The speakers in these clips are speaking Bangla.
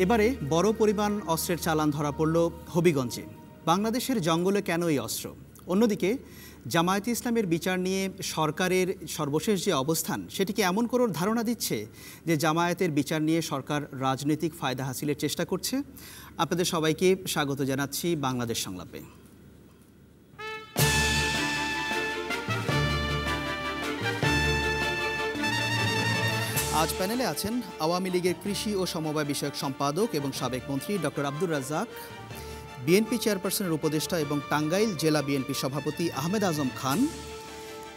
এবারে বড় পরিমাণ অস্ত্রের চালান ধরা পড়ল হবিগঞ্জে। বাংলাদেশের জঙ্গলে কেন এই অস্ত্র? অন্যদিকে জামায়াতে ইসলামের বিচার নিয়ে সরকারের সর্বশেষ যে অবস্থান, সেটিকে এমন কোনো ধারণা দিচ্ছে যে জামায়াতের বিচার নিয়ে সরকার রাজনৈতিক ফায়দা হাসিলের চেষ্টা করছে? আপনাদের সবাইকে স্বাগত জানাচ্ছি বাংলাদেশ সংলাপে। আজ প্যানেলে আছেন আওয়ামী লীগের কৃষি ও সমবায় বিষয়ক সম্পাদক এবং সাবেক মন্ত্রী ডক্টর আব্দুর রাজ্জাক, বিএনপি চেয়ারপারসনের উপদেষ্টা এবং টাঙ্গাইল জেলা বিএনপি সভাপতি আহমেদ আজম খান,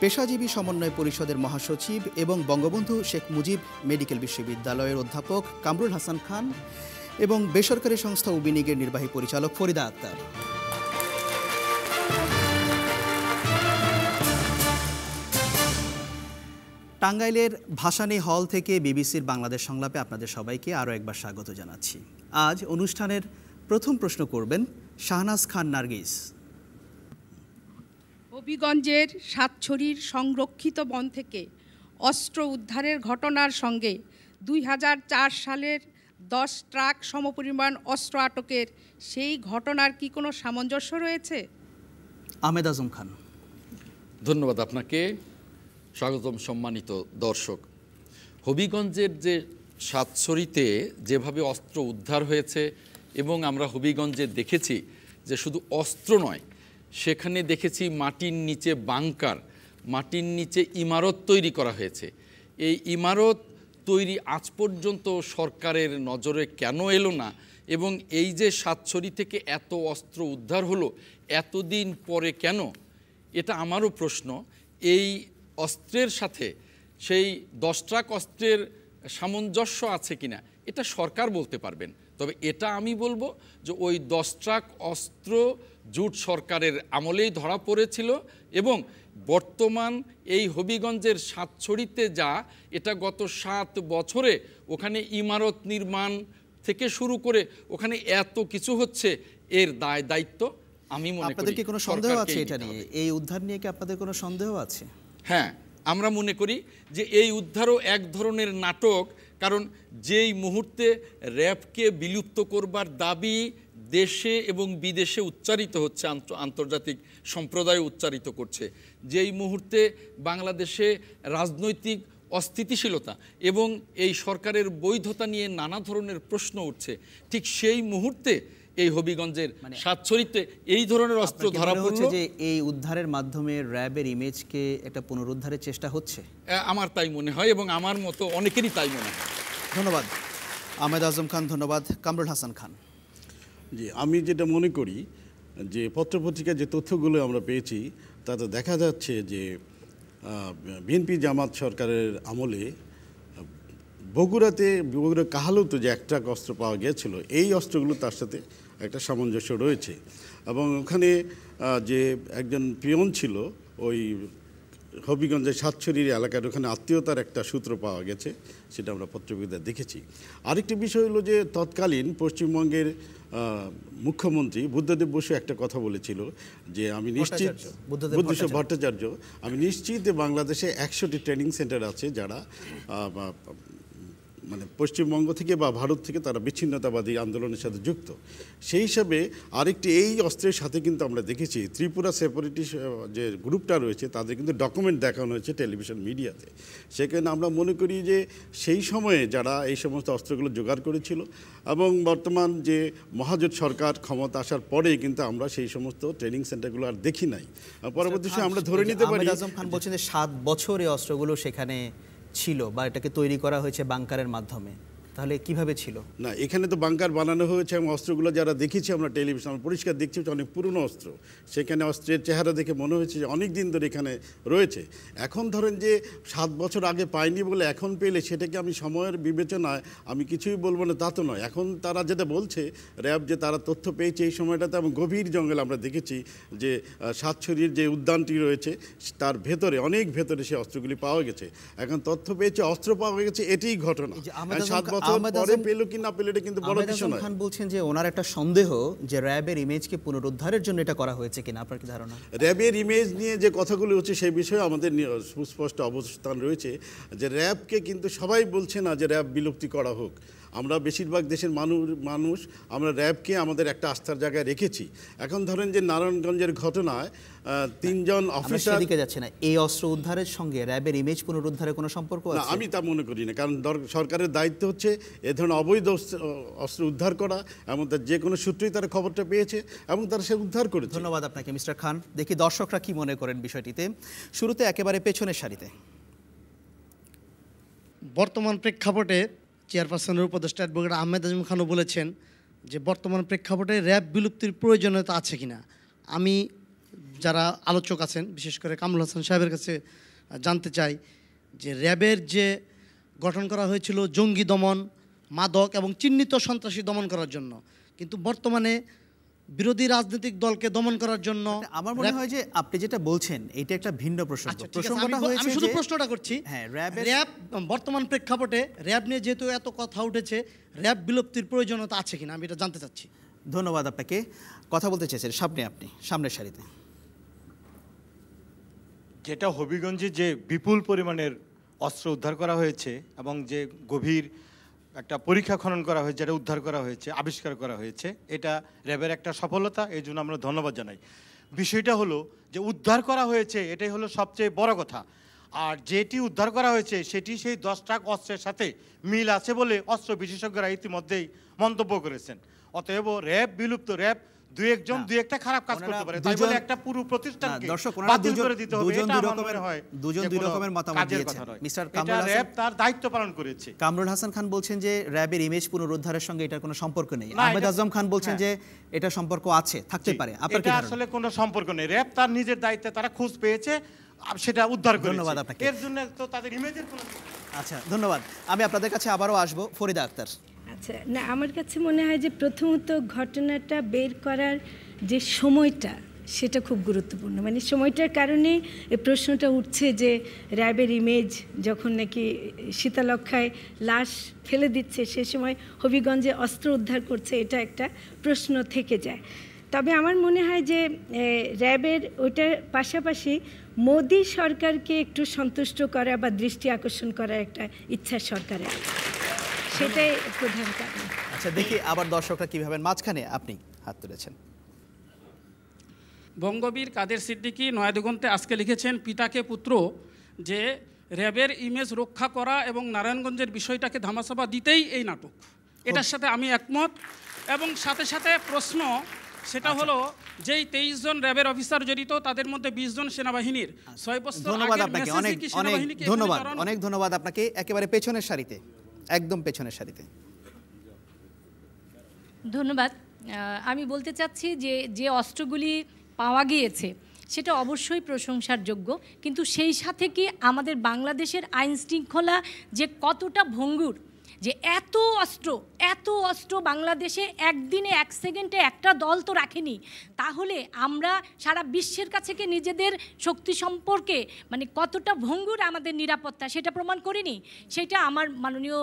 পেশাজীবী সমন্বয় পরিষদের মহাসচিব এবং বঙ্গবন্ধু শেখ মুজিব মেডিকেল বিশ্ববিদ্যালয়ের অধ্যাপক কামরুল হাসান খান এবং বেসরকারি সংস্থা উবিনিগের নির্বাহী পরিচালক ফরিদা আক্তার। টাঙ্গাইলের ভাসানী হল থেকে বিবিসির বাংলাদেশ সংলাপে আপনাদের সবাইকে আরও একবার স্বাগত জানাচ্ছি। আজ অনুষ্ঠানের প্রথম প্রশ্ন করবেন শাহনাজ খান নার্গিস। হবিগঞ্জের সাতছড়ির সংরক্ষিত বন থেকে অস্ত্র উদ্ধারের ঘটনার সঙ্গে 2004 সালের 10 ট্রাক সমপরিমাণ অস্ত্র আটকের সেই ঘটনার কি কোনো সামঞ্জস্য রয়েছে? আহমেদ আজম খান। ধন্যবাদ আপনাকে। স্বাগতম সম্মানিত দর্শক। হবিগঞ্জের যে সাতছড়িতে যেভাবে অস্ত্র উদ্ধার হয়েছে এবং আমরা হবিগঞ্জে দেখেছি যে শুধু অস্ত্র নয়, সেখানে দেখেছি মাটির নিচে বাংকার, মাটির নিচে ইমারত তৈরি করা হয়েছে। এই ইমারত তৈরি আজ পর্যন্ত সরকারের নজরে কেন এলো না, এবং এই যে সাতছড়ি থেকে এত অস্ত্র উদ্ধার হলো এতদিন পরে কেন, এটা আমারও প্রশ্ন। এই অস্ত্রের সাথে সেই 10 ট্রাক অস্ত্রের সামঞ্জস্য আছে কিনা এটা সরকার বলতে পারবেন। তবে এটা আমি বলবো যে ওই 10 ট্রাক অস্ত্র জোট সরকারের আমলেই ধরা পড়েছিল, এবং বর্তমান এই হবিগঞ্জের সাতছড়িতে যা, এটা গত 7 বছরে ওখানে ইমারত নির্মাণ থেকে শুরু করে ওখানে এত কিছু হচ্ছে, এর দায়িত্ব আমি মনে করি। আপনাদের কি কোনো সন্দেহ আছে এটা নিয়ে? এই উদ্ধার নিয়ে কি আপনাদের কোনো সন্দেহ আছে? হ্যাঁ, আমরা মনে করি যে এই উদ্ধারও এক ধরনের নাটক। কারণ যেই মুহূর্তে র্যাবকে বিলুপ্ত করবার দাবি দেশে এবং বিদেশে উচ্চারিত হচ্ছে, আন্তর্জাতিক সম্প্রদায় উচ্চারিত করছে, যেই মুহূর্তে বাংলাদেশে রাজনৈতিক অস্থিতিশীলতা এবং এই সরকারের বৈধতা নিয়ে নানা ধরনের প্রশ্ন উঠছে, ঠিক সেই মুহূর্তে এই হবিগঞ্জের সাতছড়িতে এই ধরনের অস্ত্র ধরা পড়ছে। যে এই উদ্ধারের মাধ্যমে র্যাবের ইমেজকে একটা পুনরুদ্ধারের চেষ্টা হচ্ছে, আমার তাই মনে হয় এবং আমার মতো অনেকেরই তাই মনে হয়। ধন্যবাদ আহমেদ আজম খান। ধন্যবাদ কামরুল হাসান খান। জি, আমি যেটা মনে করি যে পত্রপত্রিকায় যে তথ্যগুলো আমরা পেয়েছি তাতে দেখা যাচ্ছে যে বিএনপি জামাত সরকারের আমলে বগুড়া কাহালুতে যে একটা অস্ত্র পাওয়া গিয়েছিল, এই অস্ত্রগুলো তার সাথে একটা সামঞ্জস্য রয়েছে। এবং ওখানে যে একজন পিয়ন ছিল ওই হবিগঞ্জের সাতছড়ির এলাকার, ওখানে আত্মীয়তার একটা সূত্র পাওয়া গেছে, সেটা আমরা পত্রপত্রিকায় দেখেছি। আরেকটি বিষয় হলো যে তৎকালীন পশ্চিমবঙ্গের মুখ্যমন্ত্রী বুদ্ধদেব বসু একটা কথা বলেছিল যে আমি নিশ্চিত, বুদ্ধদেব ভট্টাচার্য, আমি নিশ্চিত বাংলাদেশে 100টি ট্রেনিং সেন্টার আছে যারা মানে পশ্চিমবঙ্গ থেকে বা ভারত থেকে তারা বিচ্ছিন্নতাবাদী আন্দোলনের সাথে যুক্ত। সেই হিসাবে আরেকটি এই অস্ত্রের সাথে কিন্তু আমরা দেখেছি ত্রিপুরা সেপারেটিস্ট যে গ্রুপটা রয়েছে তাদের কিন্তু ডকুমেন্ট দেখানো হয়েছে টেলিভিশন মিডিয়াতে। সেখানে আমরা মনে করি যে সেই সময়ে যারা এই সমস্ত অস্ত্রগুলো জোগাড় করেছিল, এবং বর্তমান যে মহাজোট সরকার ক্ষমতা আসার পরে কিন্তু আমরা সেই সমস্ত ট্রেনিং সেন্টারগুলো আর দেখি নাই। পরবর্তী সময় আমরা ধরে নিতে পারি। আজম খান বলছেন যে 7 বছর এই অস্ত্রগুলো সেখানে ছিল বা এটাকে তৈরি করা হয়েছে বাংকারের মাধ্যমে, তাহলে কিভাবে ছিল? না, এখানে তো বাংকার বানানো হয়েছে এবং অস্ত্রগুলো যারা দেখেছি আমরা টেলিভিশন, আমরা পরিষ্কার দেখছি অনেক পুরনো অস্ত্র। সেখানে অস্ত্রের চেহারা দেখে মনে হয়েছে যে অনেক দিন ধরে এখানে রয়েছে। এখন ধরেন যে 7 বছর আগে পাইনি বলে এখন পেলে সেটাকে আমি সময়ের বিবেচনায় আমি কিছুই বলবো না, তা তো নয়। এখন তারা যেটা বলছে র্যাব, যে তারা তথ্য পেয়েছে এই সময়টাতে, এবং গভীর জঙ্গলে আমরা দেখেছি যে সাতছড়ির যে উদ্যানটি রয়েছে তার ভেতরে, অনেক ভেতরে সে অস্ত্রগুলি পাওয়া গেছে। এখন তথ্য পেয়েছে, অস্ত্র পাওয়া গেছে, এটাই ঘটনা। 7 বছর পরে পেলো কি না পেলো এটা কিন্তু বড় কিছু নয়। খান বলছেন যে ওনার একটা সন্দেহ যে র্যাবের ইমেজকে পুনরুদ্ধারের জন্য এটা করা হয়েছে কিনা, আপনার কি ধারণা? র্যাবের ইমেজ নিয়ে যে কথাগুলো হচ্ছে সেই বিষয়ে আমাদের সুস্পষ্ট অবস্থান রয়েছে যে র্যাবকে কিন্তু সবাই বলছে না যে র্যাব বিলুপ্তি করা হোক। আমরা বেশিরভাগ দেশের মানুষ আমরা র্যাবকে আমাদের একটা আস্থার জায়গায় রেখেছি। এখন ধরেন যে নারায়ণগঞ্জের ঘটনায় 3 জন অফিসার, সেদিকে যাচ্ছে না, এই অস্ত্র উদ্ধারের সঙ্গে র্যাবের ইমেজ পুনরুদ্ধারের কোনো সম্পর্ক না, আছে? আমি তা মনে করি না। কারণ সরকারের দায়িত্ব হচ্ছে এ ধরনের অবৈধ অস্ত্র উদ্ধার করা, এবং তার যে কোনো সূত্রেই তারা খবরটা পেয়েছে এবং তারা সে উদ্ধার করেছে। ধন্যবাদ আপনাকে মিস্টার খান। দেখি দর্শকরা কি মনে করেন বিষয়টিতে। শুরুতে একেবারে পেছনের সারিতে। বর্তমান প্রেক্ষাপটে চেয়ারপারসনের উপদেষ্টা অ্যাডভোকেট আহমেদ আজম খানও বলেছেন যে বর্তমান প্রেক্ষাপটে র্যাব বিলুপ্তির প্রয়োজনীয়তা আছে কিনা। আমি যারা আলোচক আছেন, বিশেষ করে কামরুল হাসান সাহেবের কাছে জানতে চাই যে র্যাবের যে গঠন করা হয়েছিল জঙ্গি দমন, মাদক এবং চিহ্নিত সন্ত্রাসী দমন করার জন্য, কিন্তু বর্তমানে বিরোধী রাজনৈতিক দলকে দমন করার জন্য আমার মনে হয় যে আপনি যেটা বলছেন এটা একটা ভিন্ন প্রসঙ্গ। আচ্ছা, ঠিক আছে, প্রসঙ্গটা আমি হয়েছে শুধু যে প্রশ্নটা করছি, হ্যাঁ, র্যাব বর্তমান প্রেক্ষাপটে র্যাব নিয়ে যেহেতু এত কথা উঠেছে, র্যাব বিলুপ্তির প্রয়োজনীয়তা আছে কিনা আমি এটা জানতে চাচ্ছি। ধন্যবাদ আপনাকে। কথা বলতে চেয়েছেন আপনি সামনের সারিতে। যেটা হবিগঞ্জে যে বিপুল পরিমাণের অস্ত্র উদ্ধার করা হয়েছে এবং যে গভীর একটা পরীক্ষা খনন করা হয়েছে, যেটা উদ্ধার করা হয়েছে, আবিষ্কার করা হয়েছে, এটা র্যাবের একটা সফলতা, এই জন্য আমরা ধন্যবাদ জানাই। বিষয়টা হলো যে উদ্ধার করা হয়েছে, এটাই হলো সবচেয়ে বড় কথা। আর যেটি উদ্ধার করা হয়েছে সেটি সেই 10 ট্রাক অস্ত্রের সাথে মিল আছে বলে অস্ত্র বিশেষজ্ঞরা ইতিমধ্যেই মন্তব্য করেছেন। অতএব র্যাব বিলুপ্ত, র্যাব দুই একটা খারাপ কাজ করতে পারে, তাই বলে একটা পুরো প্রতিষ্ঠানকে বাতিল করে দিতে হবে, এটা আমার মনে হয় দুজন দুই রকমের মতামত দিয়েছেন। মিস্টার এটা র্যাব তার দায়িত্ব পালন করেছে। কামরুল হাসান খান বলছেন যে র্যাবের ইমেজ পুনরুদ্ধারের সঙ্গে এটার কোনো সম্পর্ক নেই। আহমেদ আজম খান বলছেন যে এটা সম্পর্ক আছে, থাকতে পারে। আপনার কি ধারণা? আসলে কোনো সম্পর্ক নেই, র্যাব তার নিজের দায়িত্বে তারা খোঁজ পেয়েছে, সেটা উদ্ধার করেছে। ধন্যবাদ আপনাকে। এর জন্য তো তাদের ইমেজের কোনো। আচ্ছা, ধন্যবাদ। আমি আপনাদের কাছে আবারও আসবো। ফরিদা আক্তার। আচ্ছা, না, আমার কাছে মনে হয় যে প্রথমত ঘটনাটা বের করার যে সময়টা সেটা খুব গুরুত্বপূর্ণ। মানে সময়টার কারণে এই প্রশ্নটা উঠছে যে র্যাবের ইমেজ যখন নাকি শীতলক্ষায় লাশ ফেলে দিচ্ছে, সে সময় হবিগঞ্জে অস্ত্র উদ্ধার করছে, এটা একটা প্রশ্ন থেকে যায়। তবে আমার মনে হয় যে র্যাবের ওইটার পাশাপাশি মোদি সরকারকে একটু সন্তুষ্ট করা বা দৃষ্টি আকর্ষণ করার একটা ইচ্ছা সরকারের, সেটাই প্রধান কারণ। আচ্ছা, দেখি আবার দর্শকরা কি ভাবেন। মাঝখানে আপনি হাত তুলেছেন। বঙ্গবীর কাদের সিদ্দিকী নয়াদিগন্তে আজকে লিখেছেন, পিতাকে পুত্র, যে র্যাবের ইমেজ রক্ষা করা এবং নারায়ণগঞ্জের বিষয়টাকে ধামাচাপা দিতেই এই নাটক। এটার সাথে আমি একমত। এবং সাথে সাথে প্রশ্ন সেটা হলো যেই 23 জন র্যাবের অফিসার জড়িত, তাদের মধ্যে 20 জন সেনাবাহিনীর। 6 বছর ধন্যবাদ আগের আপনাকে, মেসেজই কি সেনাবাহিনীকে এখানে জড়ানো? অনেক ধন্যবাদ আপনাকে। একেবারে পেছনের সারিতে, একদম পেছনের সারিতে। ধন্যবাদ। আমি বলতে চাচ্ছি যে যে অস্ত্রগুলি পাওয়া গিয়েছে সেটা অবশ্যই প্রশংসার যোগ্য, কিন্তু সেই সাথে কি আমাদের বাংলাদেশের আইন শৃঙ্খলা যে কতটা ভঙ্গুর, যে এত অস্ত্র বাংলাদেশে একদিনে 1 সেকেন্ডে একটা দল তো রাখেনি, তাহলে আমরা সারা বিশ্বের কাছে কি নিজেদের শক্তি সম্পর্কে মানে কতটা ভঙ্গুর আমাদের নিরাপত্তা সেটা প্রমাণ করিনি? সেটা আমার মাননীয়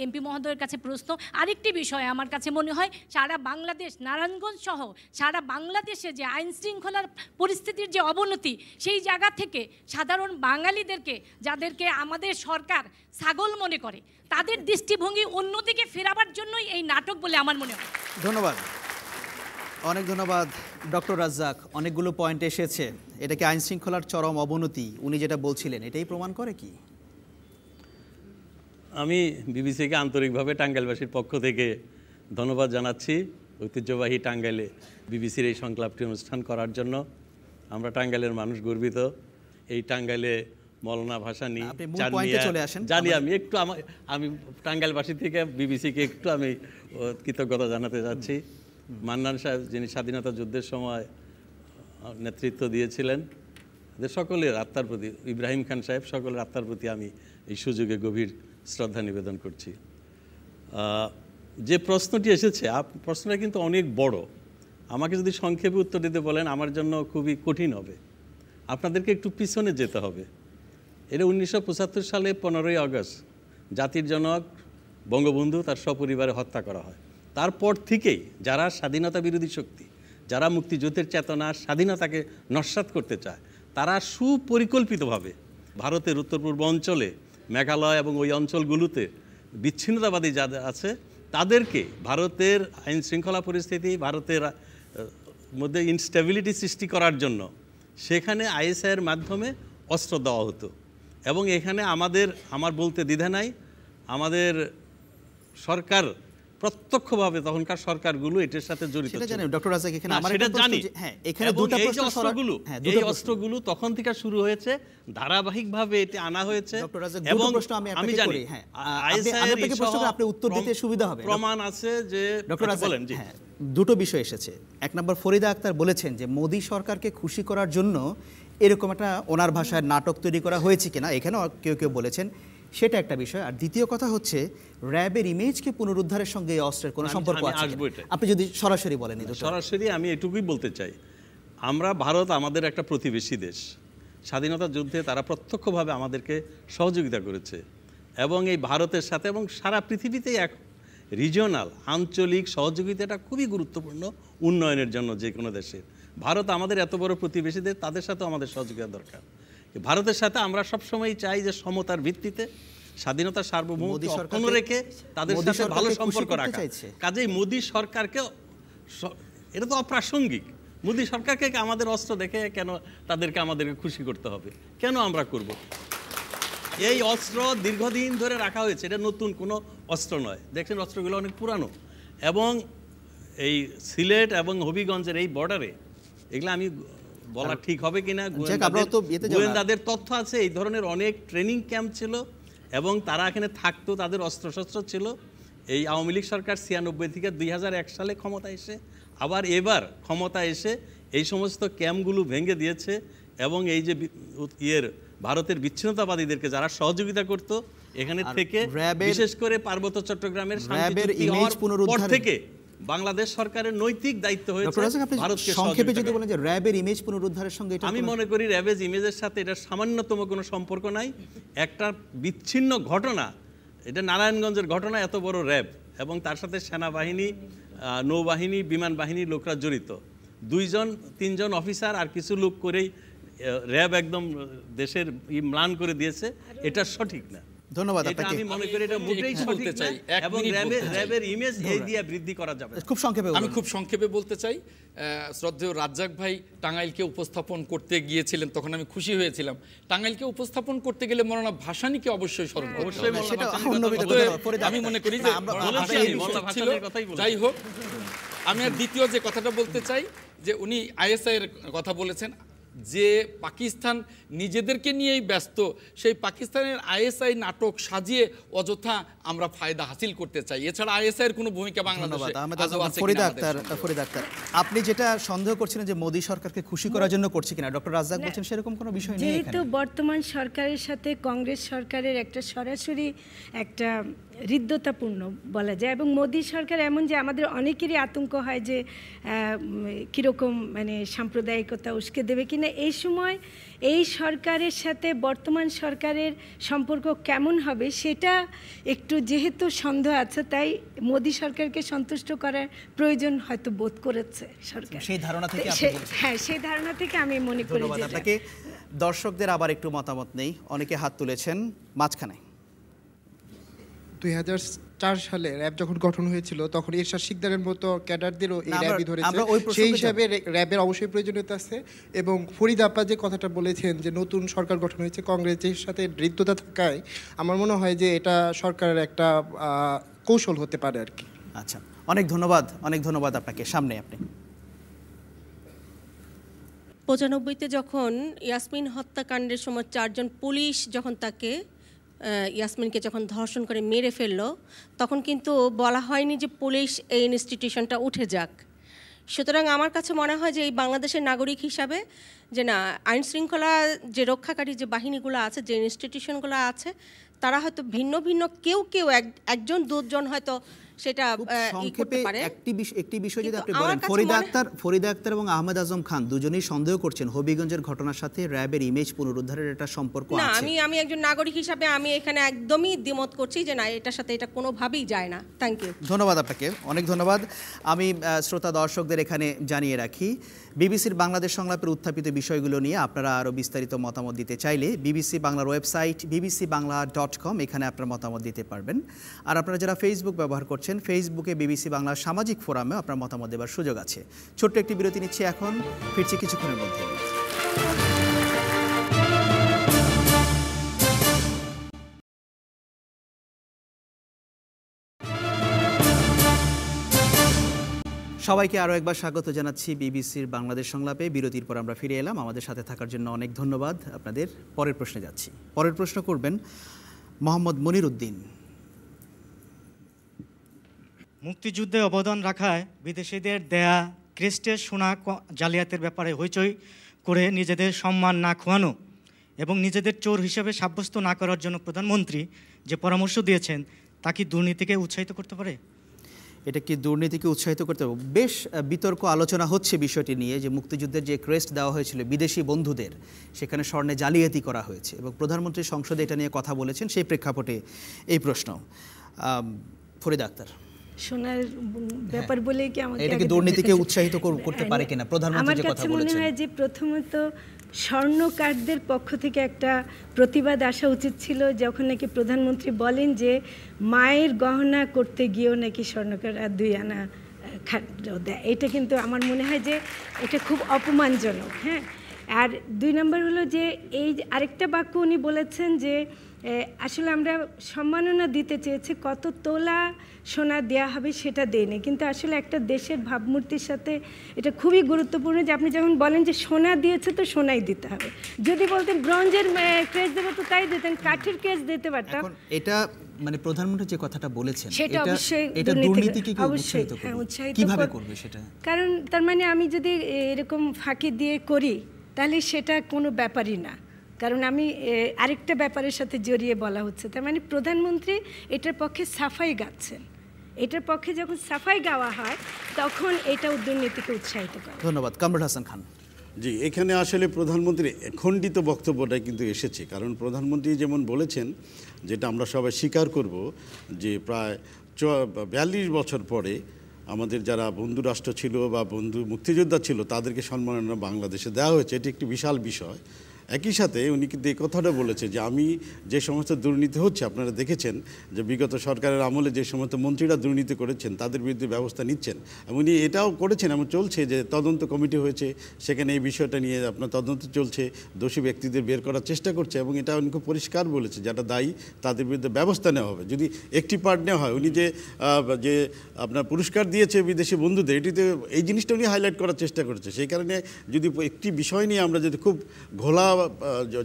এমপি মহোদয়ের কাছে প্রশ্ন। আরেকটি বিষয় আমার কাছে মনে হয়, সারা বাংলাদেশ, নারায়ণগঞ্জ সহ সারা বাংলাদেশে যে আইন শৃঙ্খলার পরিস্থিতির যে অবনতি, সেই জায়গা থেকে সাধারণ বাঙালিদেরকে, যাদেরকে আমাদের সরকার ছাগল মনে করে, তাদের দৃষ্টিভঙ্গি অন্যদিকে ফেরাবার জন্যই এই নাটক বলে আমার মনে হয়। ধন্যবাদ, অনেক ধন্যবাদ ডক্টর রাজ্জাক। অনেকগুলো পয়েন্ট এসেছে। এটা কি আইন শৃঙ্খলার চরম অবনতি উনি যেটা বলছিলেন এটাই প্রমাণ করে কি? আমি বিবিসিকে আন্তরিকভাবে টাঙ্গাইলবাসীর পক্ষ থেকে ধন্যবাদ জানাচ্ছি ঐতিহ্যবাহী টাঙ্গাইলে বিবিসির এই সংলাপটি অনুষ্ঠান করার জন্য। আমরা টাঙ্গাইলের মানুষ গর্বিত। এই টাঙ্গাইলে মৌলানা ভাসানী জানি। আমি টাঙ্গাইলবাসী থেকে বিবিসিকে একটু আমি কৃতজ্ঞতা জানাতে যাচ্ছি। মান্নান সাহেব, যিনি স্বাধীনতা যুদ্ধের সময় নেতৃত্ব দিয়েছিলেন, এদের সকলের আত্মার প্রতি, ইব্রাহিম খান সাহেব, সকলের আত্মার প্রতি আমি এই সুযোগে গভীর শ্রদ্ধা নিবেদন করছি। যে প্রশ্নটি এসেছে, প্রশ্নটা কিন্তু অনেক বড়। আমাকে যদি সংক্ষেপে উত্তর দিতে বলেন আমার জন্য খুবই কঠিন হবে। আপনাদেরকে একটু পিছনে যেতে হবে। এটা 1975 সালে 15ই আগস্ট জাতির জনক বঙ্গবন্ধু তার সপরিবারে হত্যা করা হয়। তারপর থেকেই যারা স্বাধীনতা বিরোধী শক্তি, যারা মুক্তিযুদ্ধের চেতনা, স্বাধীনতাকে নস্যাৎ করতে চায়, তারা সুপরিকল্পিতভাবে ভারতের উত্তর পূর্ব অঞ্চলে, মেঘালয় এবং ওই অঞ্চলগুলোতে বিচ্ছিন্নতাবাদী যাদের আছে তাদেরকে ভারতের আইন শৃঙ্খলা পরিস্থিতি, ভারতের মধ্যে ইনস্টেবিলিটি সৃষ্টি করার জন্য সেখানে আইএসআইয়ের মাধ্যমে অস্ত্র দেওয়া হতো। এবং এখানে আমার বলতে দ্বিধা নাই, আমাদের সরকার প্রত্যক্ষভাবে তখনকার সরকারগুলো এটার সাথে জড়িত ছিল। সেটা জানি ডক্টর রাজাক, এখানে আমার সেটা জানি। হ্যাঁ, এখানে এবং দুটো এই প্রশ্ন যে অস্ত্রগুলো তখন থেকে শুরু হয়েছে, ধারাবাহিকভাবে এটা আনা হয়েছে। ডক্টর রাজাক, এবং দুটো প্রশ্ন আমি আপনাকে জানি করি। হ্যাঁ, আমি আপনাকে প্রশ্ন করে আপনি উত্তর দিতে সুবিধা হবে। প্রমাণ আছে যে ডক্টর রাজাক, বলেন। জি, হ্যাঁ, দুটো বিষয় এসেছে। এক নম্বর, ফরিদা আক্তার বলেছেন যে মোদী সরকারকে খুশি করার জন্য এরকম একটা ওনার ভাষায় নাটক তৈরি করা হয়েছে কিনা, এখানেও কেউ কেউ বলেছেন, সেটা একটা বিষয়। আর দ্বিতীয় কথা হচ্ছে র্যাবের ইমেজকে পুনরুদ্ধারের সঙ্গে এই অস্ত্রের কোনো সম্পর্ক আছে কিনা? আপনি যদি সরাসরি বলেন। সরাসরি আমি এটুকুই বলতে চাই, ভারত আমাদের একটা প্রতিবেশী দেশ। স্বাধীনতা যুদ্ধে তারা প্রত্যক্ষভাবে আমাদেরকে সহযোগিতা করেছে এবং এই ভারতের সাথে এবং সারা পৃথিবীতেই এক রিজিওনাল আঞ্চলিক সহযোগিতাটা খুবই গুরুত্বপূর্ণ উন্নয়নের জন্য যে কোনো দেশের। ভারত আমাদের এত বড় প্রতিবেশীদের, তাদের সাথেও আমাদের সহযোগিতা দরকার। ভারতের সাথে আমরা সবসময় চাই যে সমতার ভিত্তিতে স্বাধীনতা সার্বভৌমত্ব অক্ষুণ্ণ রেখে তাদের সাথে ভালো সম্পর্ক রাখা। কাজেই মোদী সরকারকে, এটা তো অপ্রাসঙ্গিক, মোদী সরকারকে আমাদের অস্ত্র দেখে কেন আমাদেরকে খুশি করতে হবে? কেন আমরা করব? এই অস্ত্র দীর্ঘদিন ধরে রাখা হয়েছে, এটা নতুন কোনো অস্ত্র নয়। দেখছেন অস্ত্রগুলো অনেক পুরানো। এবং এই সিলেট এবং হবিগঞ্জের এই বর্ডারে, এগুলো আমি বলা ঠিক হবে কিনা, গোয়েন্দাদের তথ্য আছে এই ধরনের অনেক ট্রেনিং ক্যাম্প ছিল এবং তারা এখানে থাকতো, তাদের অস্ত্রশস্ত্র ছিল। এই আওয়ামী লীগ সরকার 96 থেকে 2001 সালে ক্ষমতা এসে আবার এবার ক্ষমতা এসে এই সমস্ত ক্যাম্পগুলো ভেঙে দিয়েছে এবং এই যে ভারতের বিচ্ছিন্নতাবাদীদেরকে যারা সহযোগিতা করত এখানে থেকে, বিশেষ করে পার্বত্য চট্টগ্রামের শান্তি চুক্তি হওয়ার পর থেকে বাংলাদেশ সরকারের নৈতিক দায়িত্ব হয়েছে ভারতকে সংক্ষেপে যদি বলেন যে র্যাবের ইমেজ পুনরুদ্ধারের সঙ্গে, আমি মনে করি র্যাবের ইমেজের সাথে এটা সামান্যতম কোনো সম্পর্ক নাই। একটা বিচ্ছিন্ন ঘটনা, এটা নারায়ণগঞ্জের ঘটনা, এত বড় র্যাব এবং তার সাথে সেনাবাহিনী, নৌবাহিনী, বিমান বাহিনীর লোকরা জড়িত। 2-3 অফিসার আর কিছু লোক করেই র্যাব একদম দেশের ম্লান করে দিয়েছে, এটা সঠিক না। ধন্যবাদ আপনাকে। আমি মনে করি এটা মোটেই বলতে চাই এবং র্যাবের ইমেজ এই দিয়ে বৃদ্ধি করা যাবে। খুব সংক্ষেপে আমি খুব সংক্ষেপে বলতে চাই, শ্রদ্ধেয় রাজ্জাক ভাই টাঙ্গাইলকে উপস্থাপন করতে গিয়েছিলেন, তখন আমি খুশি হয়েছিলাম। টাঙ্গাইলকে উপস্থাপন করতে গেলে মৌলানা ভাসানীকে অবশ্যই স্মরণ করতে হবে। আমি মনে করি যে যাই হোক, আমি আর দ্বিতীয় যে কথাটা বলতে চাই যে উনি আইএসআই এর কথা বলেছেন, যে পাকিস্তান নিজেদেরকে নিয়েই ব্যস্ত, সেই পাকিস্তানের আইএসআই নাটক সাজিয়ে অযথা আমরা ফায়দা হাসিল করতে চাই। এছাড়া আইএসআই এর কোনো ভূমিকা বাংলাদেশে আছে। ফরিদা আক্তার, আপনি যেটা সন্দেহ করছিলেন যে মোদী সরকারকে খুশি করার জন্য করছে কিনা, ডক্টর রাজ্জাক বলছেন সেরকম কোনো বিষয় নেই। যেহেতু বর্তমান সরকারের সাথে কংগ্রেস সরকারের একটা সরাসরি একটা হৃদ্যতাপূর্ণ বলা যায়, এবং মোদী সরকার এমন যে আমাদের অনেকেরই আতঙ্ক হয় যে কীরকম মানে সাম্প্রদায়িকতা উস্কে দেবে কিনা। এই সময় এই সরকারের সাথে বর্তমান সরকারের সম্পর্ক কেমন হবে সেটা একটু যেহেতু সন্দেহ আছে, তাই মোদী সরকারকে সন্তুষ্ট করার প্রয়োজন হয়তো বোধ করেছে সরকার। সেই ধারণা থেকে হ্যাঁ, সেই ধারণা থেকে আমি মনে করি। আপনাকে দর্শকদের আবার একটু মতামত নেই, অনেকে হাত তুলেছেন মাঝখানে। 2004 সালে র্যাব যখন গঠন হয়েছিল তখন এরশাদ শিকদারের মতো ক্যাডারদেরও এই র্যাবই ধরেছে, সেই হিসাবে র্যাবের অবশ্যই প্রয়োজনীয়তা আছে। এবং ফরিদ আপা যে কথাটা বলেছেন যে নতুন সরকার গঠন হয়েছে কংগ্রেসের সাথে হৃদ্যতা থাকায়, আমার মনে হয় যে এটা সরকারের একটা কৌশল হতে পারে আর কি। আচ্ছা, অনেক ধন্যবাদ আপনাকে। সামনে আপনি। 95-তে যখন ইয়াসমিন হত্যাকাণ্ডের সময় 4 জন পুলিশ যখন তাকে ইয়াসমিনকে যখন ধর্ষণ করে মেরে ফেললো, তখন কিন্তু বলা হয়নি যে পুলিশ এই ইনস্টিটিউশনটা উঠে যাক। সুতরাং আমার কাছে মনে হয় যে এই বাংলাদেশের নাগরিক হিসাবে যে না, আইন শৃঙ্খলা যে রক্ষাকারী যে বাহিনীগুলো আছে, যে ইনস্টিটিউশনগুলো আছে, তারা হয়তো ভিন্ন ভিন্ন কেউ 1-2 জন হয়তো সেটা করতে পারে। একটি বিষয় যদি আপনি বলেন, ফরিদা আক্তার এবং আহমেদ আজম খান দুজনেই সন্দেহ করছেন হবিগঞ্জের ঘটনার সাথে র্যাবের ইমেজ পুনরুদ্ধারের একটা সম্পর্ক আছে। না, আমি একজন নাগরিক হিসাবে আমি এখানে একদমই দ্বিমত করছি যে না, এটার সাথে এটা কোনোভাবেই যায় না। Thank you. ধন্যবাদ আপনাকে, অনেক ধন্যবাদ। আমি শ্রোতা দর্শকদের এখানে জানিয়ে রাখি, বিবিসির বাংলাদেশ সংলাপের উত্থাপিত বিষয়গুলো নিয়ে আপনারা আরও বিস্তারিত মতামত দিতে চাইলে বিবিসি বাংলার ওয়েবসাইট bbcbangla.com, এখানে আপনারা মতামত দিতে পারবেন। আর আপনারা যারা ফেসবুক ব্যবহার করছেন, ফেসবুকে বিবিসি বাংলার সামাজিক ফোরামে আপনার মতামত দেওয়ার সুযোগ আছে। ছোট্ট একটি বিরতি নিচ্ছি, এখন ফিরছি কিছুক্ষণের মধ্যে। সবাইকে আরও একবার স্বাগত জানাচ্ছি বিবিসির বাংলাদেশ সংলাপে। বিরতির পর আমরা ফিরে এলাম। আমাদের সাথে থাকার জন্য অনেক ধন্যবাদ আপনাদের। পরের প্রশ্নে যাচ্ছি। পরের প্রশ্ন করবেন মোহাম্মদ মনির উদ্দিন। মুক্তিযুদ্ধে অবদান রাখায় বিদেশিদের দেয়া ক্রেস্টের সোনা জালিয়াতের ব্যাপারে হইচই করে নিজেদের সম্মান না খোয়ানো এবং নিজেদের চোর হিসেবে সাব্যস্ত না করার জন্য প্রধানমন্ত্রী যে পরামর্শ দিয়েছেন, তা কি দুর্নীতিকে উৎসাহিত করতে পারে? এটা কি দুর্নীতিকে উৎসাহিত করতে হবে? বেশ বিতর্ক আলোচনা হচ্ছে বিষয়টি নিয়ে, যে মুক্তিযুদ্ধের যে ক্রেস্ট দেওয়া হয়েছিল বিদেশি বন্ধুদের, সেখানে স্বর্ণে জালিয়াতি করা হয়েছে এবং প্রধানমন্ত্রী সংসদে এটা নিয়ে কথা বলেছেন। সেই প্রেক্ষাপটে এই প্রশ্ন। ফরিদা আক্তার, সোনার ব্যাপার বলে কি আমাকে এটা কি দুর্নীতিকে উৎসাহিত করতে পারে কিনা? প্রধানমন্ত্রী যে কথা বলেছেন, আমার কাছে মনে হয় যে প্রথমত স্বর্ণকারদের পক্ষ থেকে একটা প্রতিবাদ আসা উচিত ছিল, যখন নাকি প্রধানমন্ত্রী বলেন যে মায়ের গহনা করতে গিয়েও নাকি স্বর্ণকার 2 আনা দেয়। এটা কিন্তু আমার মনে হয় যে এটা খুব অপমানজনক। হ্যাঁ, আর 2 নম্বর হলো যে এই আরেকটা বাক্য উনি বলেছেন যে আসলে আমরা সম্মাননা দিতে চেয়েছি, কত তোলা সোনা দেয়া হবে সেটা দেয়নি। কিন্তু আসলে একটা দেশের ভাবমূর্তির সাথে এটা খুবই গুরুত্বপূর্ণ যে আপনি যখন বলেন যে সোনা দিয়েছে তো সোনাই দিতে হবে। যদি বলতেন ব্রোঞ্জের কেস দেবো তো তাই দিতেন, কাঠের কেস দিতে পারতাম। এটা মানে প্রধানমন্ত্রী যে কথাটা বলেছেন, সেটা অবশ্যই এটা দুর্নীতিকে উৎসাহিত করবে। কিভাবে করবে সেটা? কারণ তার মানে আমি যদি এরকম ফাঁকি দিয়ে করি তাহলে সেটা কোনো ব্যাপারই না, কারণ আমি আরেকটা ব্যাপারের সাথে জড়িয়ে বলা হচ্ছে। তার মানে প্রধানমন্ত্রী এটার পক্ষে সাফাই গাচ্ছেন। এটার পক্ষে যখন সাফাই গাওয়া হয় তখন এটা দুর্নীতিকে উৎসাহিত করে। ধন্যবাদ। কামরুল হাসান খান। জি, এখানে আসলে প্রধানমন্ত্রীর খণ্ডিত বক্তব্যটা কিন্তু এসেছে। কারণ প্রধানমন্ত্রী যেমন বলেছেন, যেটা আমরা সবাই স্বীকার করব, যে প্রায় 42 বছর পরে আমাদের যারা বন্ধু রাষ্ট্র ছিল বা বন্ধু মুক্তিযোদ্ধা ছিল তাদেরকে সম্মাননা বাংলাদেশে দেওয়া হয়েছে, এটি একটি বিশাল বিষয়। একই সাথে উনি কিন্তু এই কথাটা বলেছে যে আমি যে সমস্ত দুর্নীতি হচ্ছে, আপনারা দেখেছেন যে বিগত সরকারের আমলে যে সমস্ত মন্ত্রীরা দুর্নীতি করেছেন তাদের বিরুদ্ধে ব্যবস্থা নিচ্ছেন। উনি এটাও করেছেন, এমন চলছে যে তদন্ত কমিটি হয়েছে, সেখানে এই বিষয়টা নিয়ে আপনার তদন্ত চলছে, দোষী ব্যক্তিদের বের করার চেষ্টা করছে এবং এটা উনি খুব পরিষ্কার বলেছে, যারা দায়ী তাদের বিরুদ্ধে ব্যবস্থা নেওয়া হবে। যদি একটি পার্ট নেওয়া হয়, উনি যে আপনার পুরস্কার দিয়েছে বিদেশি বন্ধুদের, এটিতে এই জিনিসটা উনি হাইলাইট করার চেষ্টা করেছে। সেই কারণে যদি একটি বিষয় নিয়ে আমরা যদি খুব ঘোলা